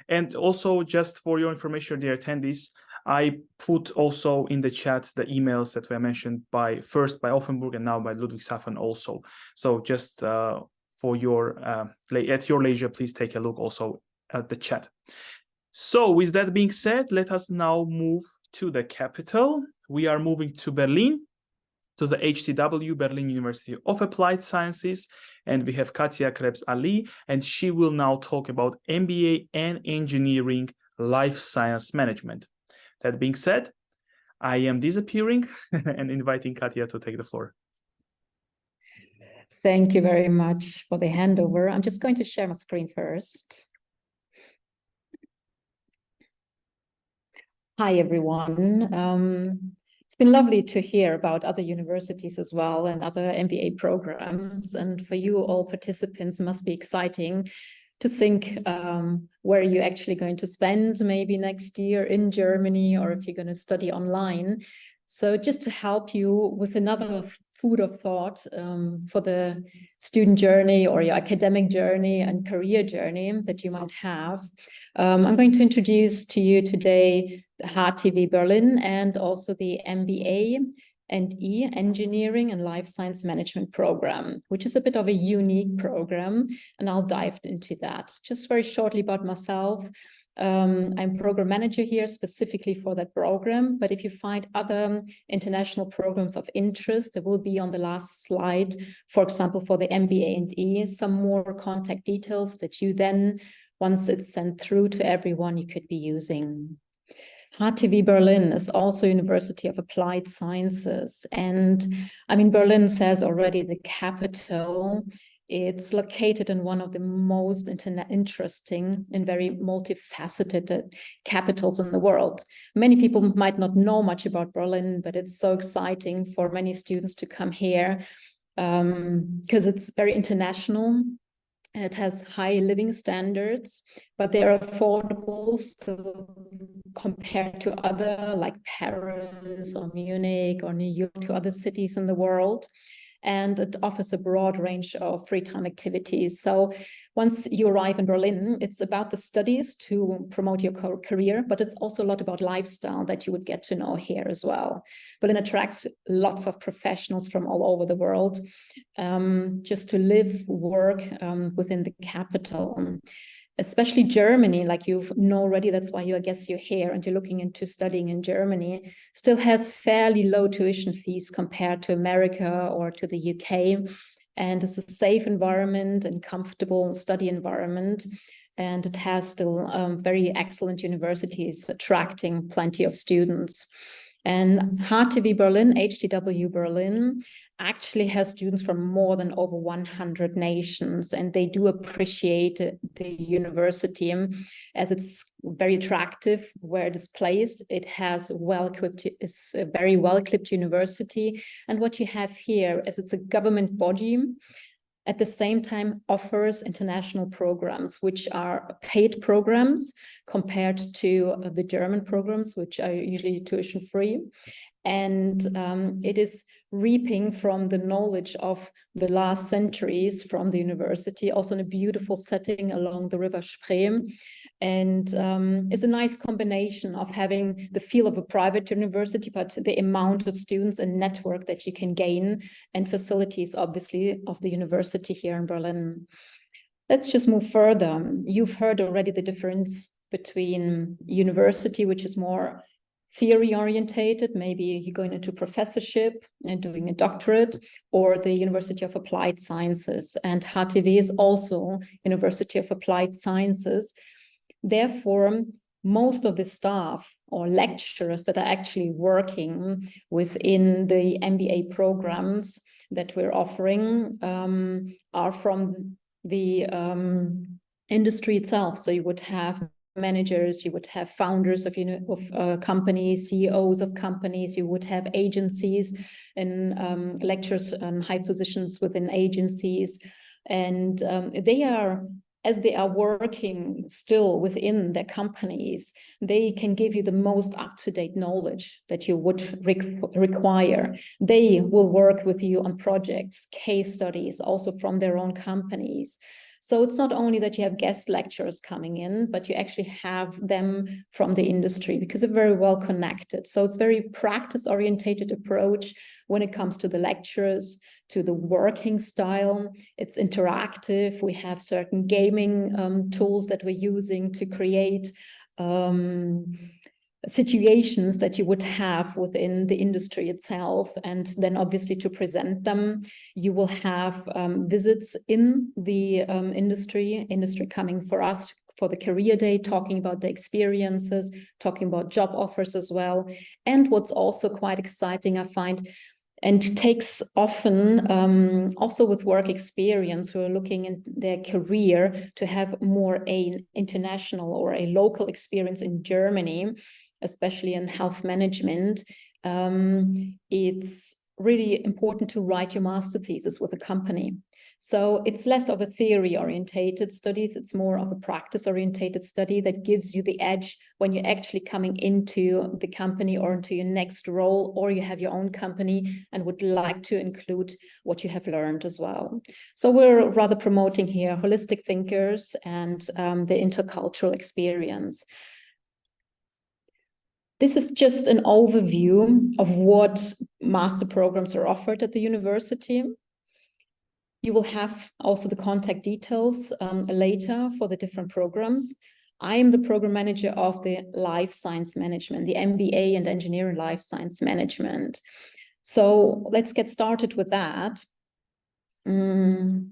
And also, just for your information, dear attendees, I put also in the chat the emails that were mentioned first by Offenburg and now by Ludwigshafen also. So just for your at your leisure, please take a look also at the chat. So with that being said, let us now move to the capital. We are moving to Berlin, to the HTW, Berlin University of Applied Sciences, and we have Katia Krebs-Ali, and she will now talk about MBA and Engineering Life Science Management. That being said, I am disappearing and inviting Katia to take the floor. Thank you very much for the handover. I'm just going to share my screen first. Hi, everyone. It's been lovely to hear about other universities as well and other MBA programs. And for you all participants, it must be exciting to think where you're actually going to spend maybe next year in Germany, or if you're going to study online. So just to help you with another food of thought for the student journey or your academic journey and career journey that you might have, I'm going to introduce to you today the 𝘱𝑇W Berlin and also the MBA and Engineering and Life Science Management program, which is a bit of a unique program, and I'll dive into that. Just very shortly about myself. I'm program manager here specifically for that program, but if you find other international programs of interest, there will be on the last slide, for example, for the MBA and E, some more contact details that you then, once it's sent through to everyone, you could be using. 𝘱𝑇W Berlin is also University of Applied Sciences. And I mean, Berlin says already the capital. It's located in one of the most interesting and very multifaceted capitals in the world. Many people might not know much about Berlin, but it's so exciting for many students to come here because it's very international. It has high living standards, but they are affordable still compared to other like Paris or Munich or New York, to other cities in the world. And it offers a broad range of free time activities. So once you arrive in Berlin, it's about the studies to promote your career, but it's also a lot about lifestyle that you would get to know here as well. Berlin attracts lots of professionals from all over the world just to live, work within the capital. Especially Germany, like you know already, that's why I guess you're here and you're looking into studying in Germany, still has fairly low tuition fees compared to America or to the UK. And it's a safe environment and comfortable study environment. And it has still very excellent universities attracting plenty of students. And 𝘱𝑇W Berlin, HTW Berlin, actually has students from more than over 100 nations, and they do appreciate the university as it's very attractive where it is placed. It has it's a very well-equipped university, and what you have here is it's a government body at the same time offers international programs, which are paid programs compared to the German programs, which are usually tuition free. And it is reaping from the knowledge of the last centuries from the university, also in a beautiful setting along the river Spree. And it's a nice combination of having the feel of a private university, but the amount of students and network that you can gain, and facilities, obviously, of the university here in Berlin. Let's just move further. You've heard already the difference between university, which is more theory orientated, maybe you're going into professorship and doing a doctorate, or the University of Applied Sciences. And HTW is also University of Applied Sciences. Therefore, most of the staff or lecturers that are actually working within the MBA programs that we're offering are from the industry itself. So you would have managers, you would have founders of companies, CEOs of companies, you would have agencies and lecturers on high positions within agencies. And they are, as they are working still within their companies, they can give you the most up-to-date knowledge that you would require. They will work with you on projects, case studies, also from their own companies. So it's not only that you have guest lecturers coming in, but you actually have them from the industry because they're very well connected. So it's very practice-orientated approach when it comes to the lectures, to the working style. It's interactive. We have certain gaming tools that we're using to create situations that you would have within the industry itself, and then obviously to present them. You will have visits in the industry coming for us for the career day, talking about the experiences, talking about job offers as well. And what's also quite exciting, I find, and takes often also with work experience who are looking in their career to have more an international or a local experience in Germany, especially in health management. It's really important to write your master thesis with a company. So it's less of a theory-orientated studies, it's more of a practice-orientated study that gives you the edge when you're actually coming into the company or into your next role, or you have your own company and would like to include what you have learned as well. So we're rather promoting here holistic thinkers and the intercultural experience. This is just an overview of what master programs are offered at the university. You will have also the contact details later for the different programs. I am the program manager of the Life Science Management, the MBA and Engineering Life Science Management. So let's get started with that. I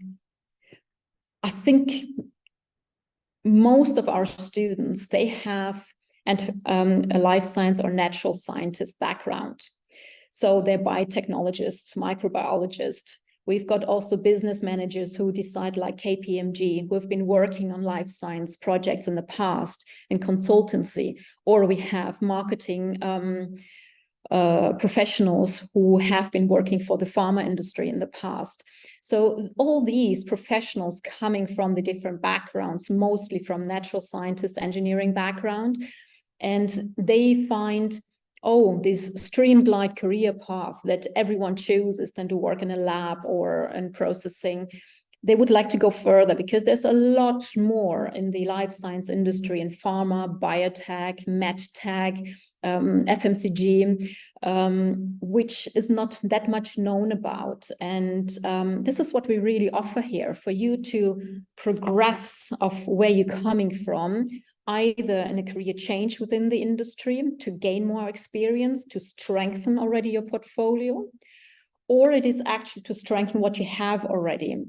think most of our students, they have a life science or natural scientist background. So they're biotechnologists, microbiologists. We've got also business managers who decide, like KPMG, who have been working on life science projects in the past in consultancy, or we have marketing professionals who have been working for the pharma industry in the past. So all these professionals coming from the different backgrounds, mostly from natural scientist, engineering background, and they find, oh, this streamlined career path that everyone chooses than to work in a lab or in processing. They would like to go further because there's a lot more in the life science industry, in pharma, biotech, medtech, FMCG, which is not that much known about. And this is what we really offer here for you to progress of where you're coming from, either in a career change within the industry to gain more experience, to strengthen already your portfolio, or it is actually to strengthen what you have already.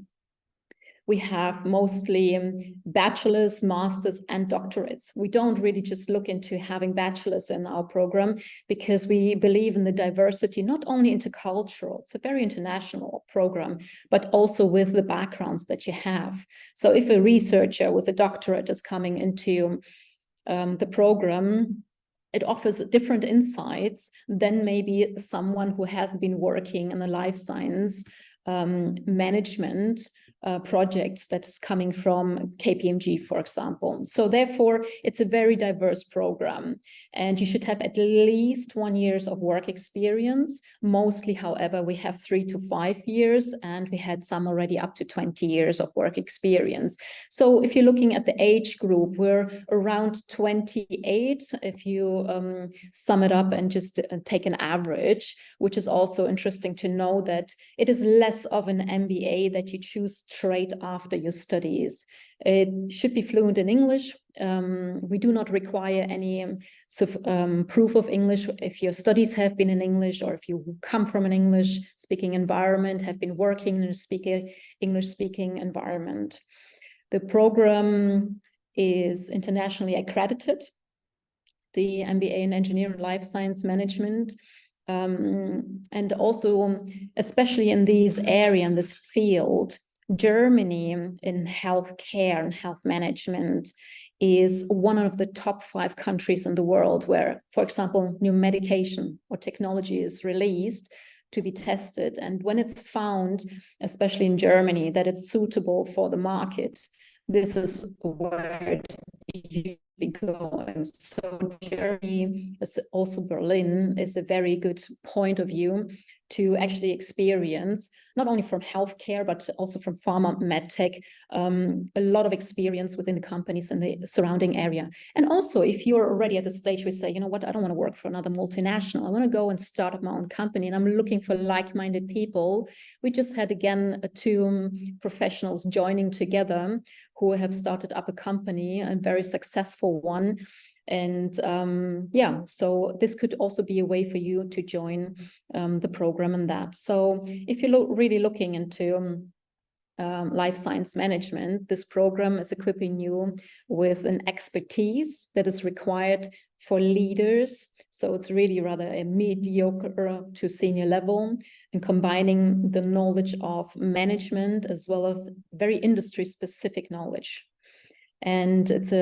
We have mostly bachelor's, master's, and doctorates. We don't really just look into having bachelor's in our program because we believe in the diversity, not only intercultural, it's a very international program, but also with the backgrounds that you have. So if a researcher with a doctorate is coming into the program, it offers different insights than maybe someone who has been working in the life science management projects that's coming from KPMG, for example. So therefore, it's a very diverse program, and you should have at least 1 year of work experience. Mostly, however, we have 3 to 5 years, and we had some already up to 20 years of work experience. So if you're looking at the age group, we're around 28, if you sum it up and just take an average, which is also interesting to know that it is less of an MBA that you choose straight after your studies. It should be fluent in English. We do not require any proof of English if your studies have been in English, or if you come from an English-speaking environment, have been working in a English-speaking environment. The program is internationally accredited, the MBA in Engineering and Life Science Management. And also, especially in this area, in this field, Germany in healthcare and health management is one of the top 5 countries in the world where, for example, new medication or technology is released to be tested. And when it's found, especially in Germany, that it's suitable for the market, this is where you be going. So Germany, also Berlin, is a very good point of view to actually experience, not only from healthcare, but also from pharma, medtech, a lot of experience within the companies in the surrounding area. And also, if you're already at the stage where you say, you know what, I don't want to work for another multinational, I want to go and start up my own company, and I'm looking for like-minded people. We just had, again, 2 professionals joining together who have started up a company, a very successful one. And yeah, so this could also be a way for you to join the program and that. So if you're really looking into life science management, this program is equipping you with an expertise that is required for leaders. So it's really rather a mediocre to senior level, and combining the knowledge of management as well as very industry specific knowledge. And it's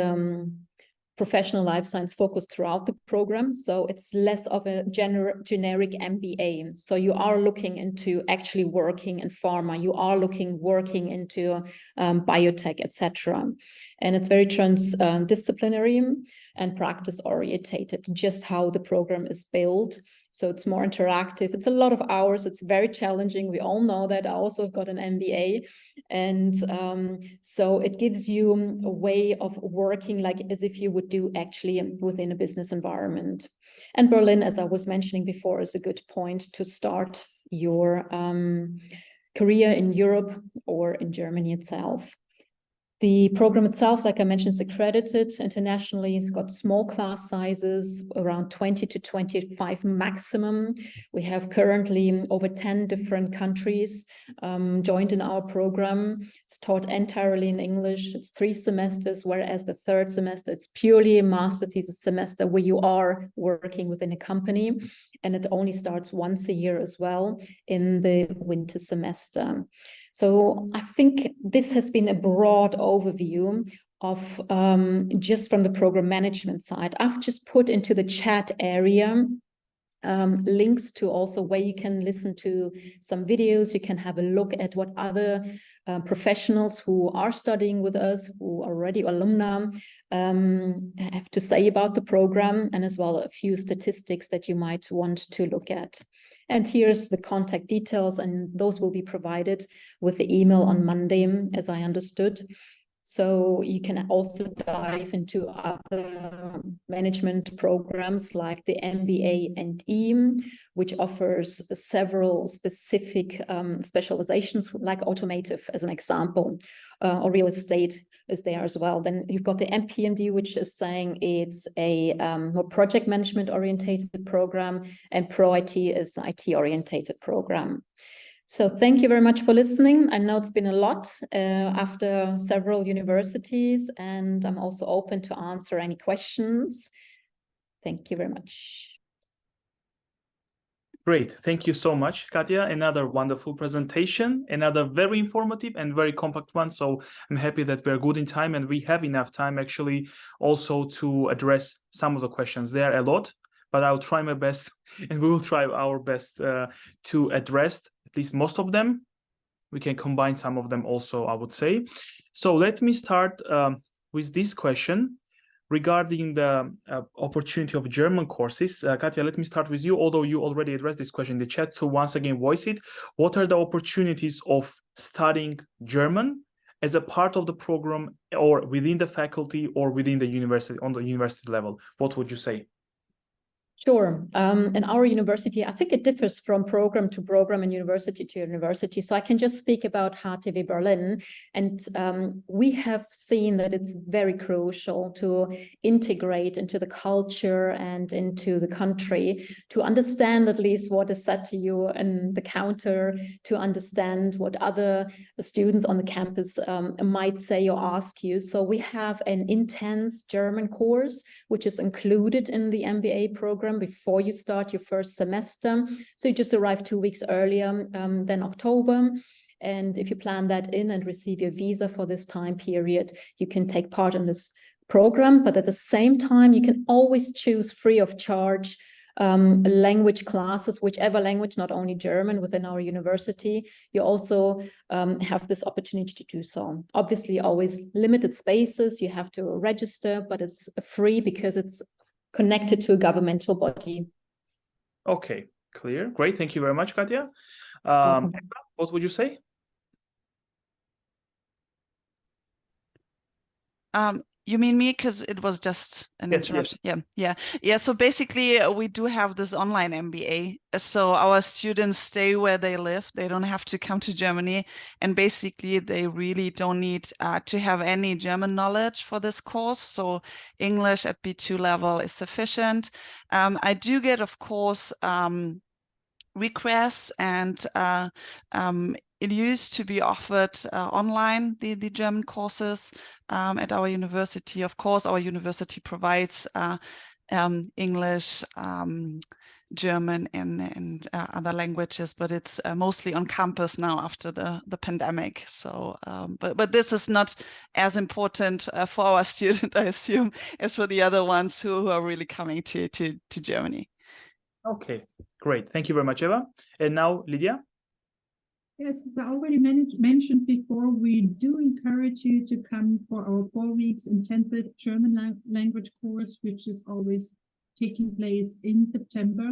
professional life science focus throughout the program. So it's less of a generic MBA. So you are looking into actually working in pharma, you are working into biotech, etc. And it's very transdisciplinary and practice orientated, just how the program is built. So it's more interactive. It's a lot of hours. It's very challenging. We all know that. I also got an MBA. And so it gives you a way of working like as if you would do actually within a business environment. And Berlin, as I was mentioning before, is a good point to start your career in Europe or in Germany itself. The program itself, like I mentioned, is accredited internationally. It's got small class sizes, around 20 to 25 maximum. We have currently over 10 different countries joined in our program. It's taught entirely in English. It's 3 semesters, whereas the 3rd semester, it's purely a master thesis semester where you are working within a company. And it only starts once a year as well in the winter semester. So I think this has been a broad overview of just from the program management side. I've just put into the chat area links to also where you can listen to some videos. You can have a look at what other professionals who are studying with us, who are already alumni, have to say about the program, and as well a few statistics that you might want to look at. And here's the contact details, and those will be provided with the email on Monday, as I understood. So you can also dive into other management programs like the MBA and 𝘈𝘢𝘷𝘦𝘳𝘴𝘪𝘯𝘨, which offers several specific specializations like automotive as an example, or real estate is there as well. Then you've got the MPMD, which is saying it's a more project management orientated program, and Pro-IT is an IT orientated program. So thank you very much for listening. I know it's been a lot after several universities, and I'm also open to answer any questions. Thank you very much. Great. Thank you so much, Katja. Another wonderful presentation, another very informative and very compact one. So I'm happy that we're good in time, and we have enough time actually also to address some of the questions. There are a lot, but I'll try my best, and we will try our best to address at least most of them. we can combine some of them also, I would say. So let me start with this question regarding the opportunity of German courses. Katja, let me start with you, although you already addressed this question in the chat, to once again voice it. What are the opportunities of studying German as a part of the program, or within the faculty, or within the university, on the university level? What would you say? Sure. In our university, I think it differs from program to program and university to university. So I can just speak about HTW Berlin. And we have seen that it's very crucial to integrate into the culture and into the country, to understand at least what is said to you in the counter, to understand what other students on the campus might say or ask you. So we have an intense German course, which is included in the MBA program before you start your first semester. So you just arrive 2 weeks earlier than October. And if you plan that in and receive your visa for this time period, you can take part in this program. But at the same time, you can always choose free of charge language classes, whichever language, not only German, within our university. You also have this opportunity to do so. Obviously, always limited spaces. You have to register, but it's free because it's connected to a governmental body. Okay, clear. Great. Thank you very much, Katja. What would you say? You mean me? Because it was just an interruption. Yes. Yeah. So basically, we do have this online MBA. So our students stay where they live. They don't have to come to Germany. And basically, they really don't need to have any German knowledge for this course. So English at B2 level is sufficient. I do get, of course, requests, and it used to be offered online, the German courses at our university. Of course, our university provides English, German, and other languages, but it's mostly on campus now after the pandemic. So, but this is not as important for our student, I assume, as for the other ones who are really coming to Germany. Okay, great. Thank you very much, Eva. And now, Lydia? Yes, as I already mentioned before, we do encourage you to come for our 4 weeks intensive German language course, which is always taking place in September.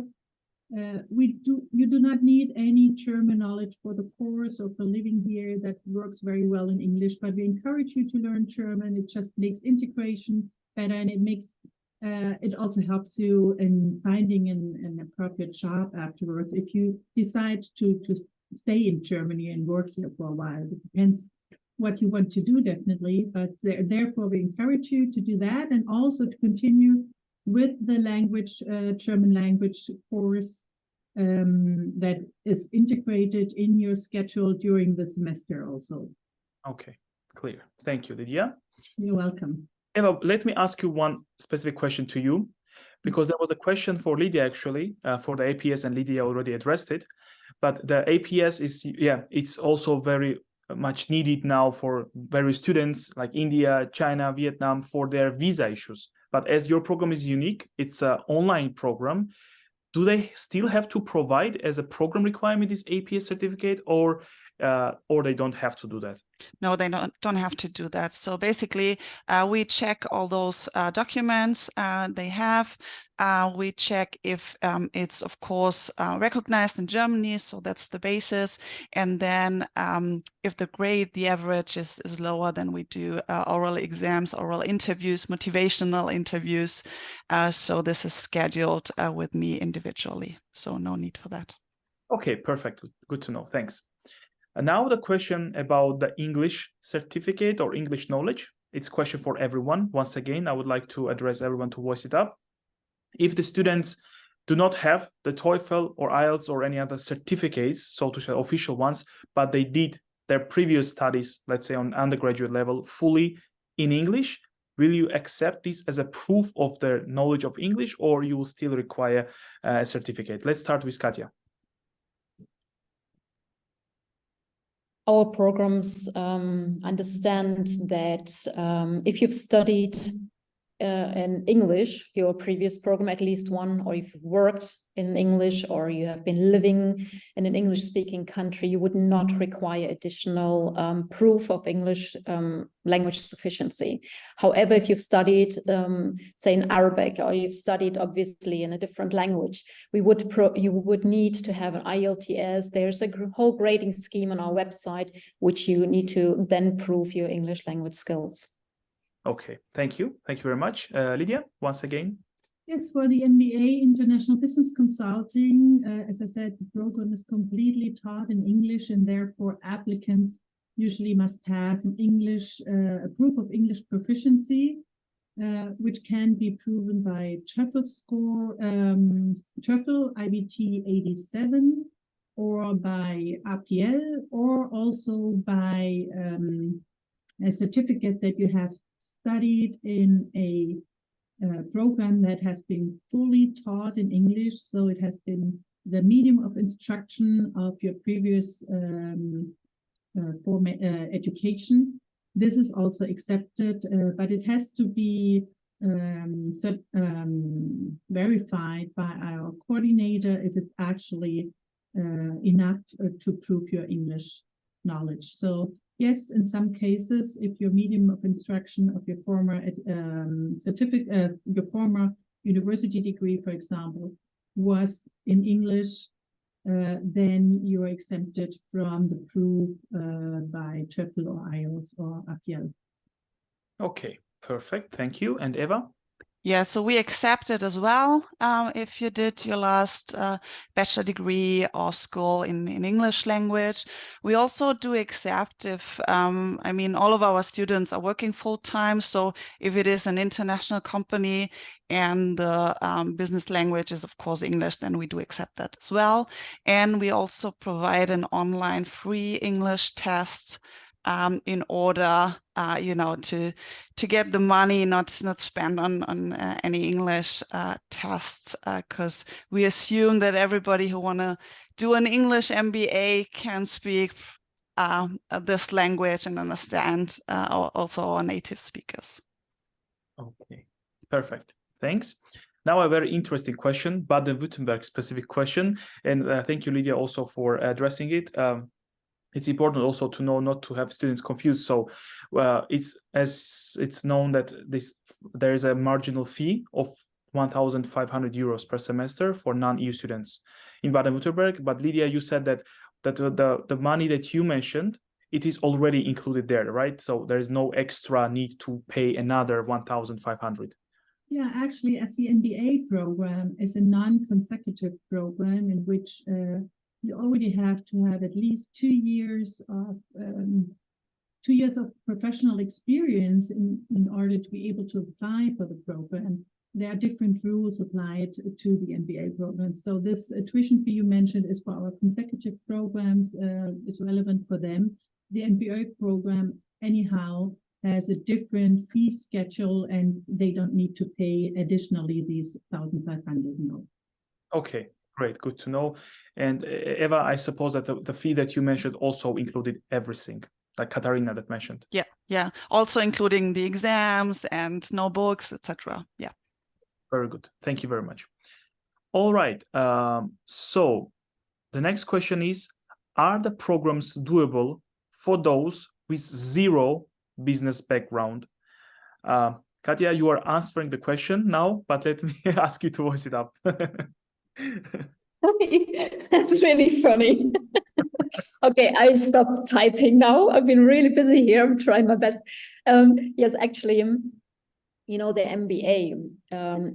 You do not need any German knowledge for the course or for living here. That works very well in English, but we encourage you to learn German. It just makes integration better, and it makes it also helps you in finding an appropriate job afterwards. If you decide to stay in Germany and work here for a while, it depends what you want to do, definitely. But therefore, we encourage you to do that, and also to continue with the language, German language course that is integrated in your schedule during the semester also. Okay, clear. Thank you, Lydia. You're welcome. Eva, let me ask you one specific question to you, because there was a question for Lydia, actually, for the APS, and Lydia already addressed it. But the APS is, it's also very much needed now for various students like India, China, Vietnam, for their visa issues. But as your program is unique, it's an online program. Do they still have to provide as a program requirement this APS certificate, or they don't have to do that? No, they don't have to do that. So basically, we check all those documents they have. We check if it's, of course, recognized in Germany. So that's the basis. And then if the grade, the average is lower, then we do oral exams, oral interviews, motivational interviews. So this is scheduled with me individually. So no need for that. Okay, perfect. Good to know. Thanks. And now the question about the English certificate or English knowledge. It's a question for everyone. Once again, I would like to address everyone to voice it up. If the students do not have the TOEFL or IELTS or any other certificates, so to say official ones, but they did their previous studies, let's say on undergraduate level, fully in English, will you accept this as a proof of their knowledge of English, or you will still require a certificate? Let's start with Katja. Our programs understand that if you've studied in English, your previous program, at least one, or you've worked in English, or you have been living in an English-speaking country, you would not require additional proof of English language sufficiency. However, if you've studied, say, in Arabic, or you've studied obviously in a different language, you would need to have an IELTS. There's a whole grading scheme on our website, which you need to then prove your English language skills. Okay, thank you. Thank you very much. Lydia, once again. Yes, for the MBA International Business Consulting, as I said, the program is completely taught in English, and therefore applicants usually must have an English, a proof of English proficiency, which can be proven by TOEFL score, TOEFL IBT 87, or by RPL, or also by a certificate that you have studied in a program that has been fully taught in English, so it has been the medium of instruction of your previous education. This is also accepted, but it has to be verified by our coordinator if it's actually enough to prove your English knowledge. So yes, in some cases, if your medium of instruction of your former certificate, your former university degree, for example, was in English, then you are exempted from the proof by TOEFL or IELTS or RPL. Okay, perfect. Thank you. And Eva? Yeah, so we accept it as well if you did your last bachelor degree or school in English language. We also do accept if, I mean, all of our students are working full-time, so if it is an international company and the business language is, of course, English, then we do accept that as well. And we also provide an online free English test in order, you know, to get the money not spent on any English tests, because we assume that everybody who want to do an English MBA can speak this language and understand also our native speakers. Okay, perfect. Thanks. Now a very interesting question, Baden-Württemberg specific question, and thank you, Lydia, also for addressing it. It's important also to know not to have students confused. So it's known that there is a marginal fee of 1,500 euros per semester for non-EU students in Baden-Württemberg. But Lydia, you said that the money that you mentioned, it is already included there, right? So there is no extra need to pay another 1,500. Yeah, actually, as the MBA program is a non-consecutive program in which you already have to have at least 2 years of professional experience in order to be able to apply for the program. There are different rules applied to the MBA program. So this tuition fee you mentioned is for our consecutive programs, is relevant for them. The MBA program anyhow has a different fee schedule, and they don't need to pay additionally these 1,500. No. Okay. Great, good to know. And Eva, I suppose that the fee that you mentioned also included everything, like Katarina that mentioned. Yeah, also including the exams and no books, etc. Yeah. Very good. Thank you very much. All right. So the next question is, are the programs doable for those with zero business background? Katja, you are answering the question now, but let me ask you to voice it up. That's really funny. Okay, I stopped typing now. I've been really busy here. I'm trying my best. Yes, actually, you know, the MBA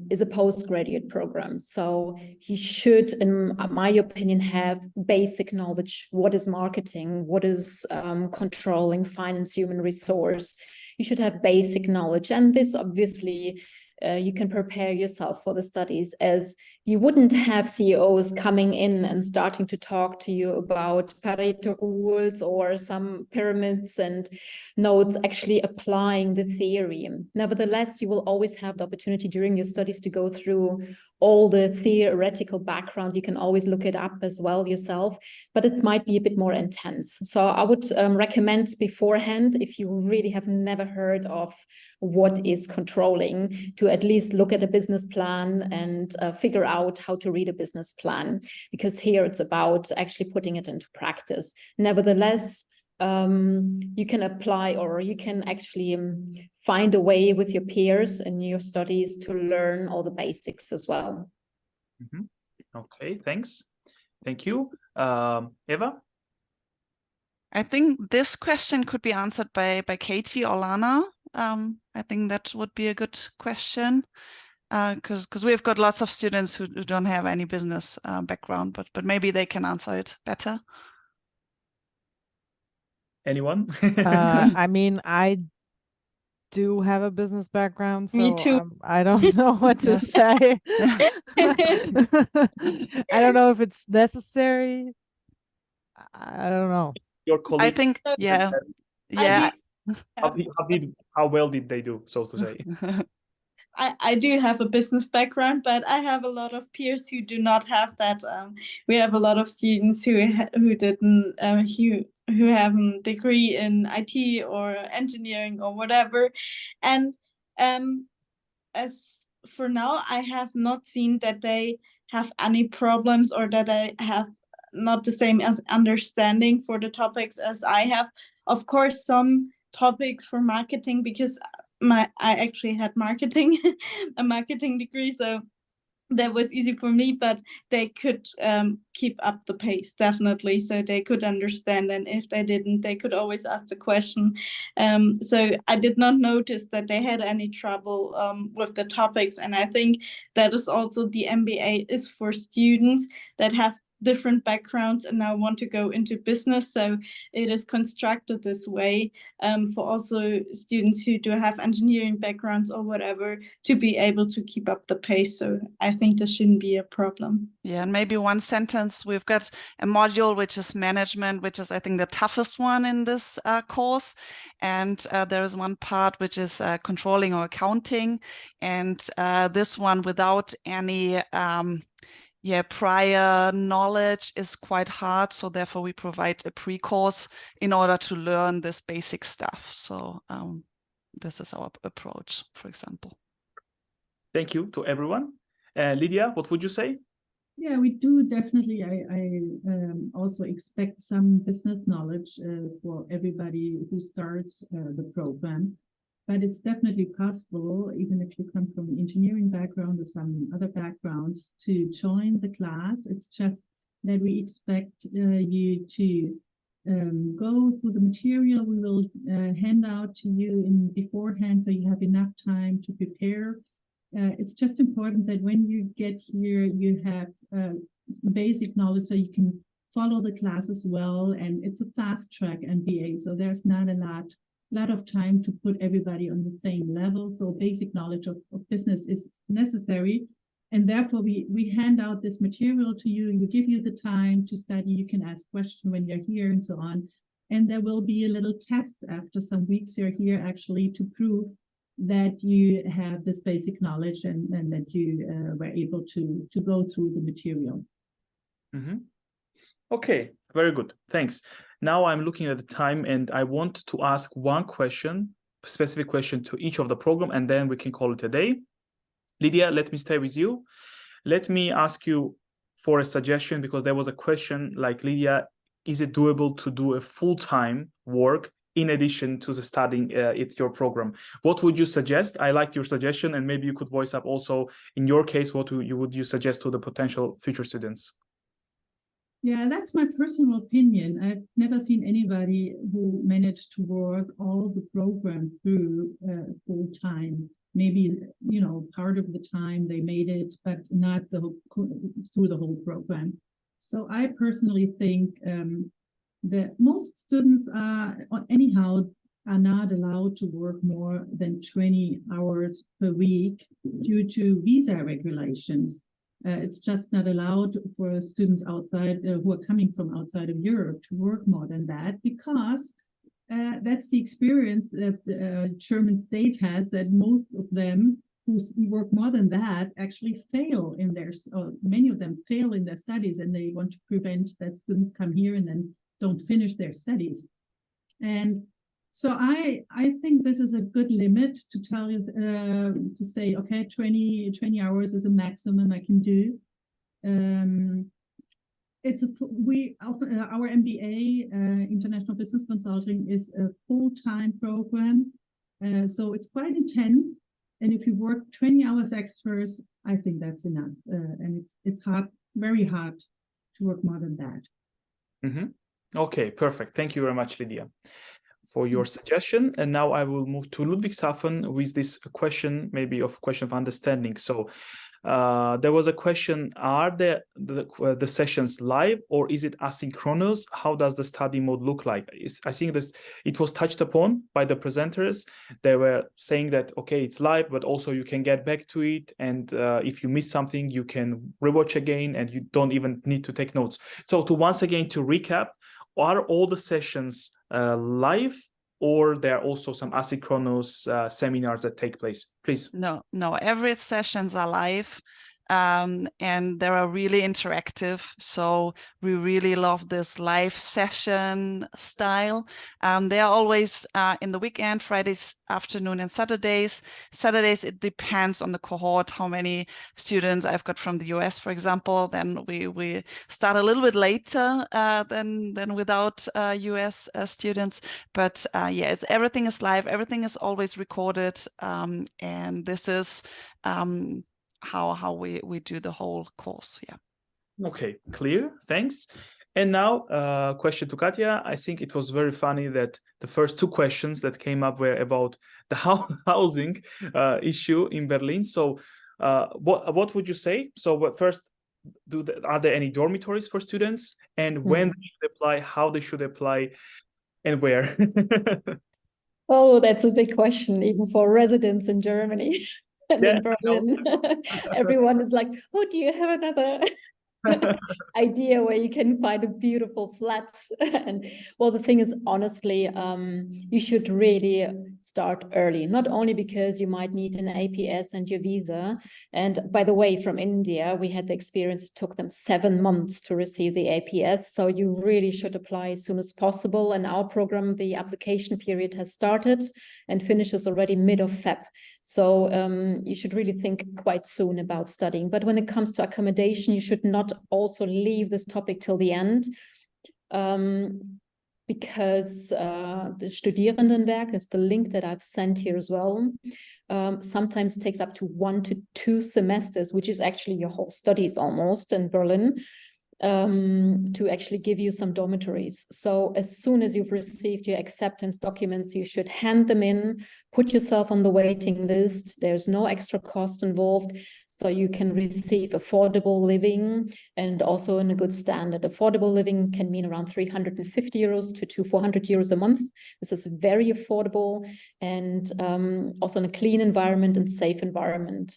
is a postgraduate program. So he should, in my opinion, have basic knowledge. What is marketing? What is controlling finance, human resource? You should have basic knowledge. And this obviously, you can prepare yourself for the studies, as you wouldn't have CEOs coming in and starting to talk to you about Pareto rules or some pyramids and notes, actually applying the theory. Nevertheless, you will always have the opportunity during your studies to go through all the theoretical background. You can always look it up as well yourself, but it might be a bit more intense. So I would recommend beforehand, if you really have never heard of what is controlling, to at least look at a business plan and figure out how to read a business plan, because here it's about actually putting it into practice. Nevertheless, you can apply, or you can actually find a way with your peers in your studies to learn all the basics as well. Mm-hmm. Okay, thanks. Thank you. Eva? I think this question could be answered by Katie or Lana. I think that would be a good question, because we've got lots of students who don't have any business background, but maybe they can answer it better. Anyone? I mean, I do have a business background, so Me too. I don't know what to say. I don't know if it's necessary. I don't know. Your colleagues? I think, yeah. How well did they do, so to say? I do have a business background, but I have a lot of peers who do not have that. We have a lot of students who didn't who have a degree in IT or engineering or whatever, and as for now, I have not seen that they have any problems or that I have not the same as understanding for the topics as I have. Of course, some topics for marketing, because I actually had marketing, a marketing degree, so that was easy for me, but they could keep up the pace, definitely, so they could understand, and if they didn't, they could always ask the question. So I did not notice that they had any trouble with the topics, and I think that is also the MBA is for students that have different backgrounds and now want to go into business, so it is constructed this way for also students who do have engineering backgrounds or whatever to be able to keep up the pace. So I think this shouldn't be a problem. Yeah, and maybe one sentence, we've got a module which is management, which is I think the toughest one in this course, and there is one part which is controlling or accounting, and this one without any prior knowledge is quite hard, so therefore we provide a pre-course in order to learn this basic stuff. So this is our approach, for example. Thank you to everyone. Lydia, what would you say? Yeah, we do definitely. I also expect some business knowledge for everybody who starts the program. But it's definitely possible, even if you come from an engineering background or some other backgrounds, to join the class. It's just that we expect you to go through the material we will hand out to you beforehand, so you have enough time to prepare. It's just important that when you get here, you have basic knowledge so you can follow the classes well. And it's a fast track MBA, so there's not a lot of time to put everybody on the same level. So basic knowledge of business is necessary. And therefore, we hand out this material to you. We give you the time to study. You can ask questions when you're here and so on. And there will be a little test after some weeks you're here actually to prove that you have this basic knowledge and that you were able to go through the material. Mm-hmm. Okay, very good. Thanks. Now I'm looking at the time and I want to ask one question, specific question to each of the program, and then we can call it a day. Lydia, let me stay with you. Let me ask you for a suggestion, because there was a question like, Lydia, is it doable to do a full-time work in addition to the studying at your program? What would you suggest? I liked your suggestion, and maybe you could voice up also in your case, what would you suggest to the potential future students? Yeah, that's my personal opinion. I've never seen anybody who managed to work all the program through full time. Maybe, part of the time they made it, but not through the whole program. So I personally think that most students are not allowed to work more than 20 hours per week due to visa regulations. It's just not allowed for students outside who are coming from outside of Europe to work more than that, because that's the experience that the German state has, that most of them who work more than that actually fail in their, or many of them fail in their studies, and they want to prevent that students come here and then don't finish their studies. And so I think this is a good limit to tell you, to say, okay, 20 hours is a maximum I can do. Our MBA, International Business Consulting, is a full-time program. So it's quite intense. And if you work 20 hours extras, I think that's enough. And it's hard, very hard to work more than that. Mm-hmm. Okay, perfect. Thank you very much, Lydia, for your suggestion. And now I will move to Ludwigshafen with this question, maybe of question of understanding. So there was a question, are the sessions live or is it asynchronous? How does the study mode look like? I think this, it was touched upon by the presenters. They were saying that, okay, it's live, but also you can get back to it. And if you miss something, you can rewatch again and you don't even need to take notes. So once again, to recap, are all the sessions live, or there are also some asynchronous seminars that take place? Please. No, every sessions are live. And they are really interactive. So we really love this live session style. They are always in the weekend, Fridays afternoon and Saturdays. Saturdays, it depends on the cohort, how many students I've got from the US, for example. Then we start a little bit later than without US students. But yeah, everything is live. Everything is always recorded. And this is how we do the whole course. Yeah. Okay, clear. Thanks. And now question to Katja. I think it was very funny that the first two questions that came up were about the housing issue in Berlin. So what would you say? So first, are there any dormitories for students, and when they should apply, how they should apply, and where? Oh, that's a big question, even for residents in Germany. And in Berlin, everyone is like, oh, do you have another idea where you can find a beautiful flat? And well, the thing is, honestly, you should really start early, not only because you might need an APS and your visa. And by the way, from India, we had the experience, it took them 7 months to receive the APS. So you really should apply as soon as possible. In our program, the application period has started and finishes already mid of Feb. So you should really think quite soon about studying. But when it comes to accommodation, you should not also leave this topic till the end, because the 𝘱𝘢𝘪𝘵𝘳𝑔 is the link that I've sent here as well. Sometimes takes up to 1 to 2 semesters, which is actually your whole studies almost in Berlin, to actually give you some dormitories. So as soon as you've received your acceptance documents, you should hand them in, put yourself on the waiting list. There's no extra cost involved. So you can receive affordable living, and also in a good standard. Affordable living can mean around 350 euros to 400 euros a month. This is very affordable, and also in a clean environment and safe environment.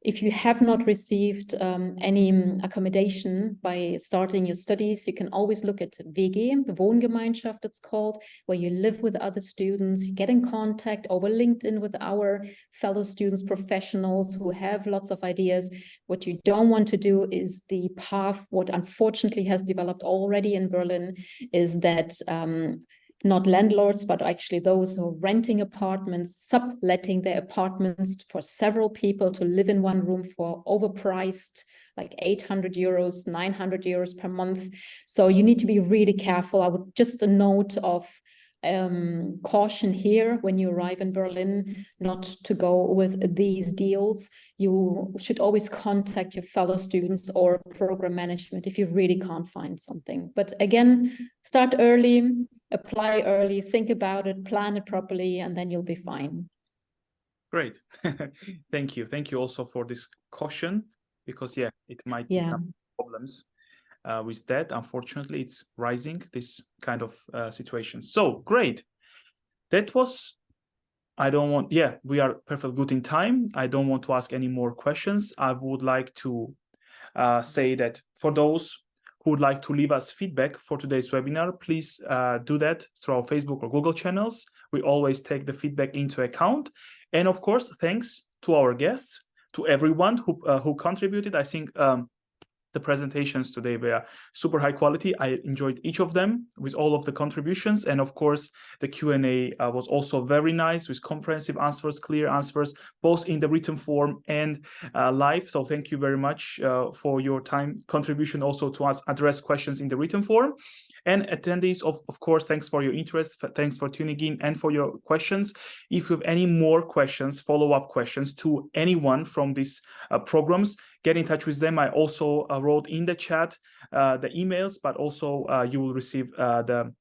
If you have not received any accommodation by starting your studies, you can always look at WG, the Wohngemeinschaft it's called, where you live with other students, you get in contact over LinkedIn with our fellow students, professionals who have lots of ideas. What you don't want to do is the path, what unfortunately has developed already in Berlin, is that not landlords, but actually those who are renting apartments, subletting their apartments for several people to live in one room for overpriced, like 800 euros, 900 euros per month. So you need to be really careful. I would just a note of caution here when you arrive in Berlin, not to go with these deals. You should always contact your fellow students or program management if you really can't find something. But again, start early, apply early, think about it, plan it properly, and then you'll be fine. Great. Thank you. Thank you also for this caution, because yeah, it might be some problems with that. Unfortunately, it's rising, this kind of situation. So great. That was, we are perfect good in time. I don't want to ask any more questions. I would like to say that for those who would like to leave us feedback for today's webinar, please do that through our Facebook or Google channels. We always take the feedback into account. And of course, thanks to our guests, to everyone who contributed. I think the presentations today were super high quality. I enjoyed each of them with all of the contributions. And of course, the Q&A was also very nice with comprehensive answers, clear answers, both in the written form and live. So thank you very much for your time contribution also to us address questions in the written form. And attendees, of course, thanks for your interest. Thanks for tuning in and for your questions. If you have any more questions, follow-up questions to anyone from these programs, get in touch with them. I also wrote in the chat the emails, but also you will receive the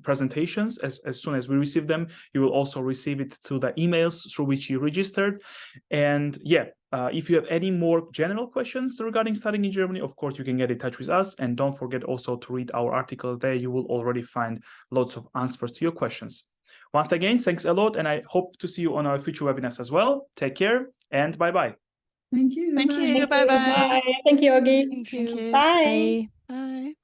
presentations as soon as we receive them. You will also receive it through the emails through which you registered. And yeah, if you have any more general questions regarding studying in Germany, of course, you can get in touch with us. And don't forget also to read our article there. You will already find lots of answers to your questions. Once again, thanks a lot. And I hope to see you on our future webinars as well. Take care and bye-bye. Thank you. Thank you. Bye-bye. Thank you, Georgi. Thank you. Bye. Bye. Bye.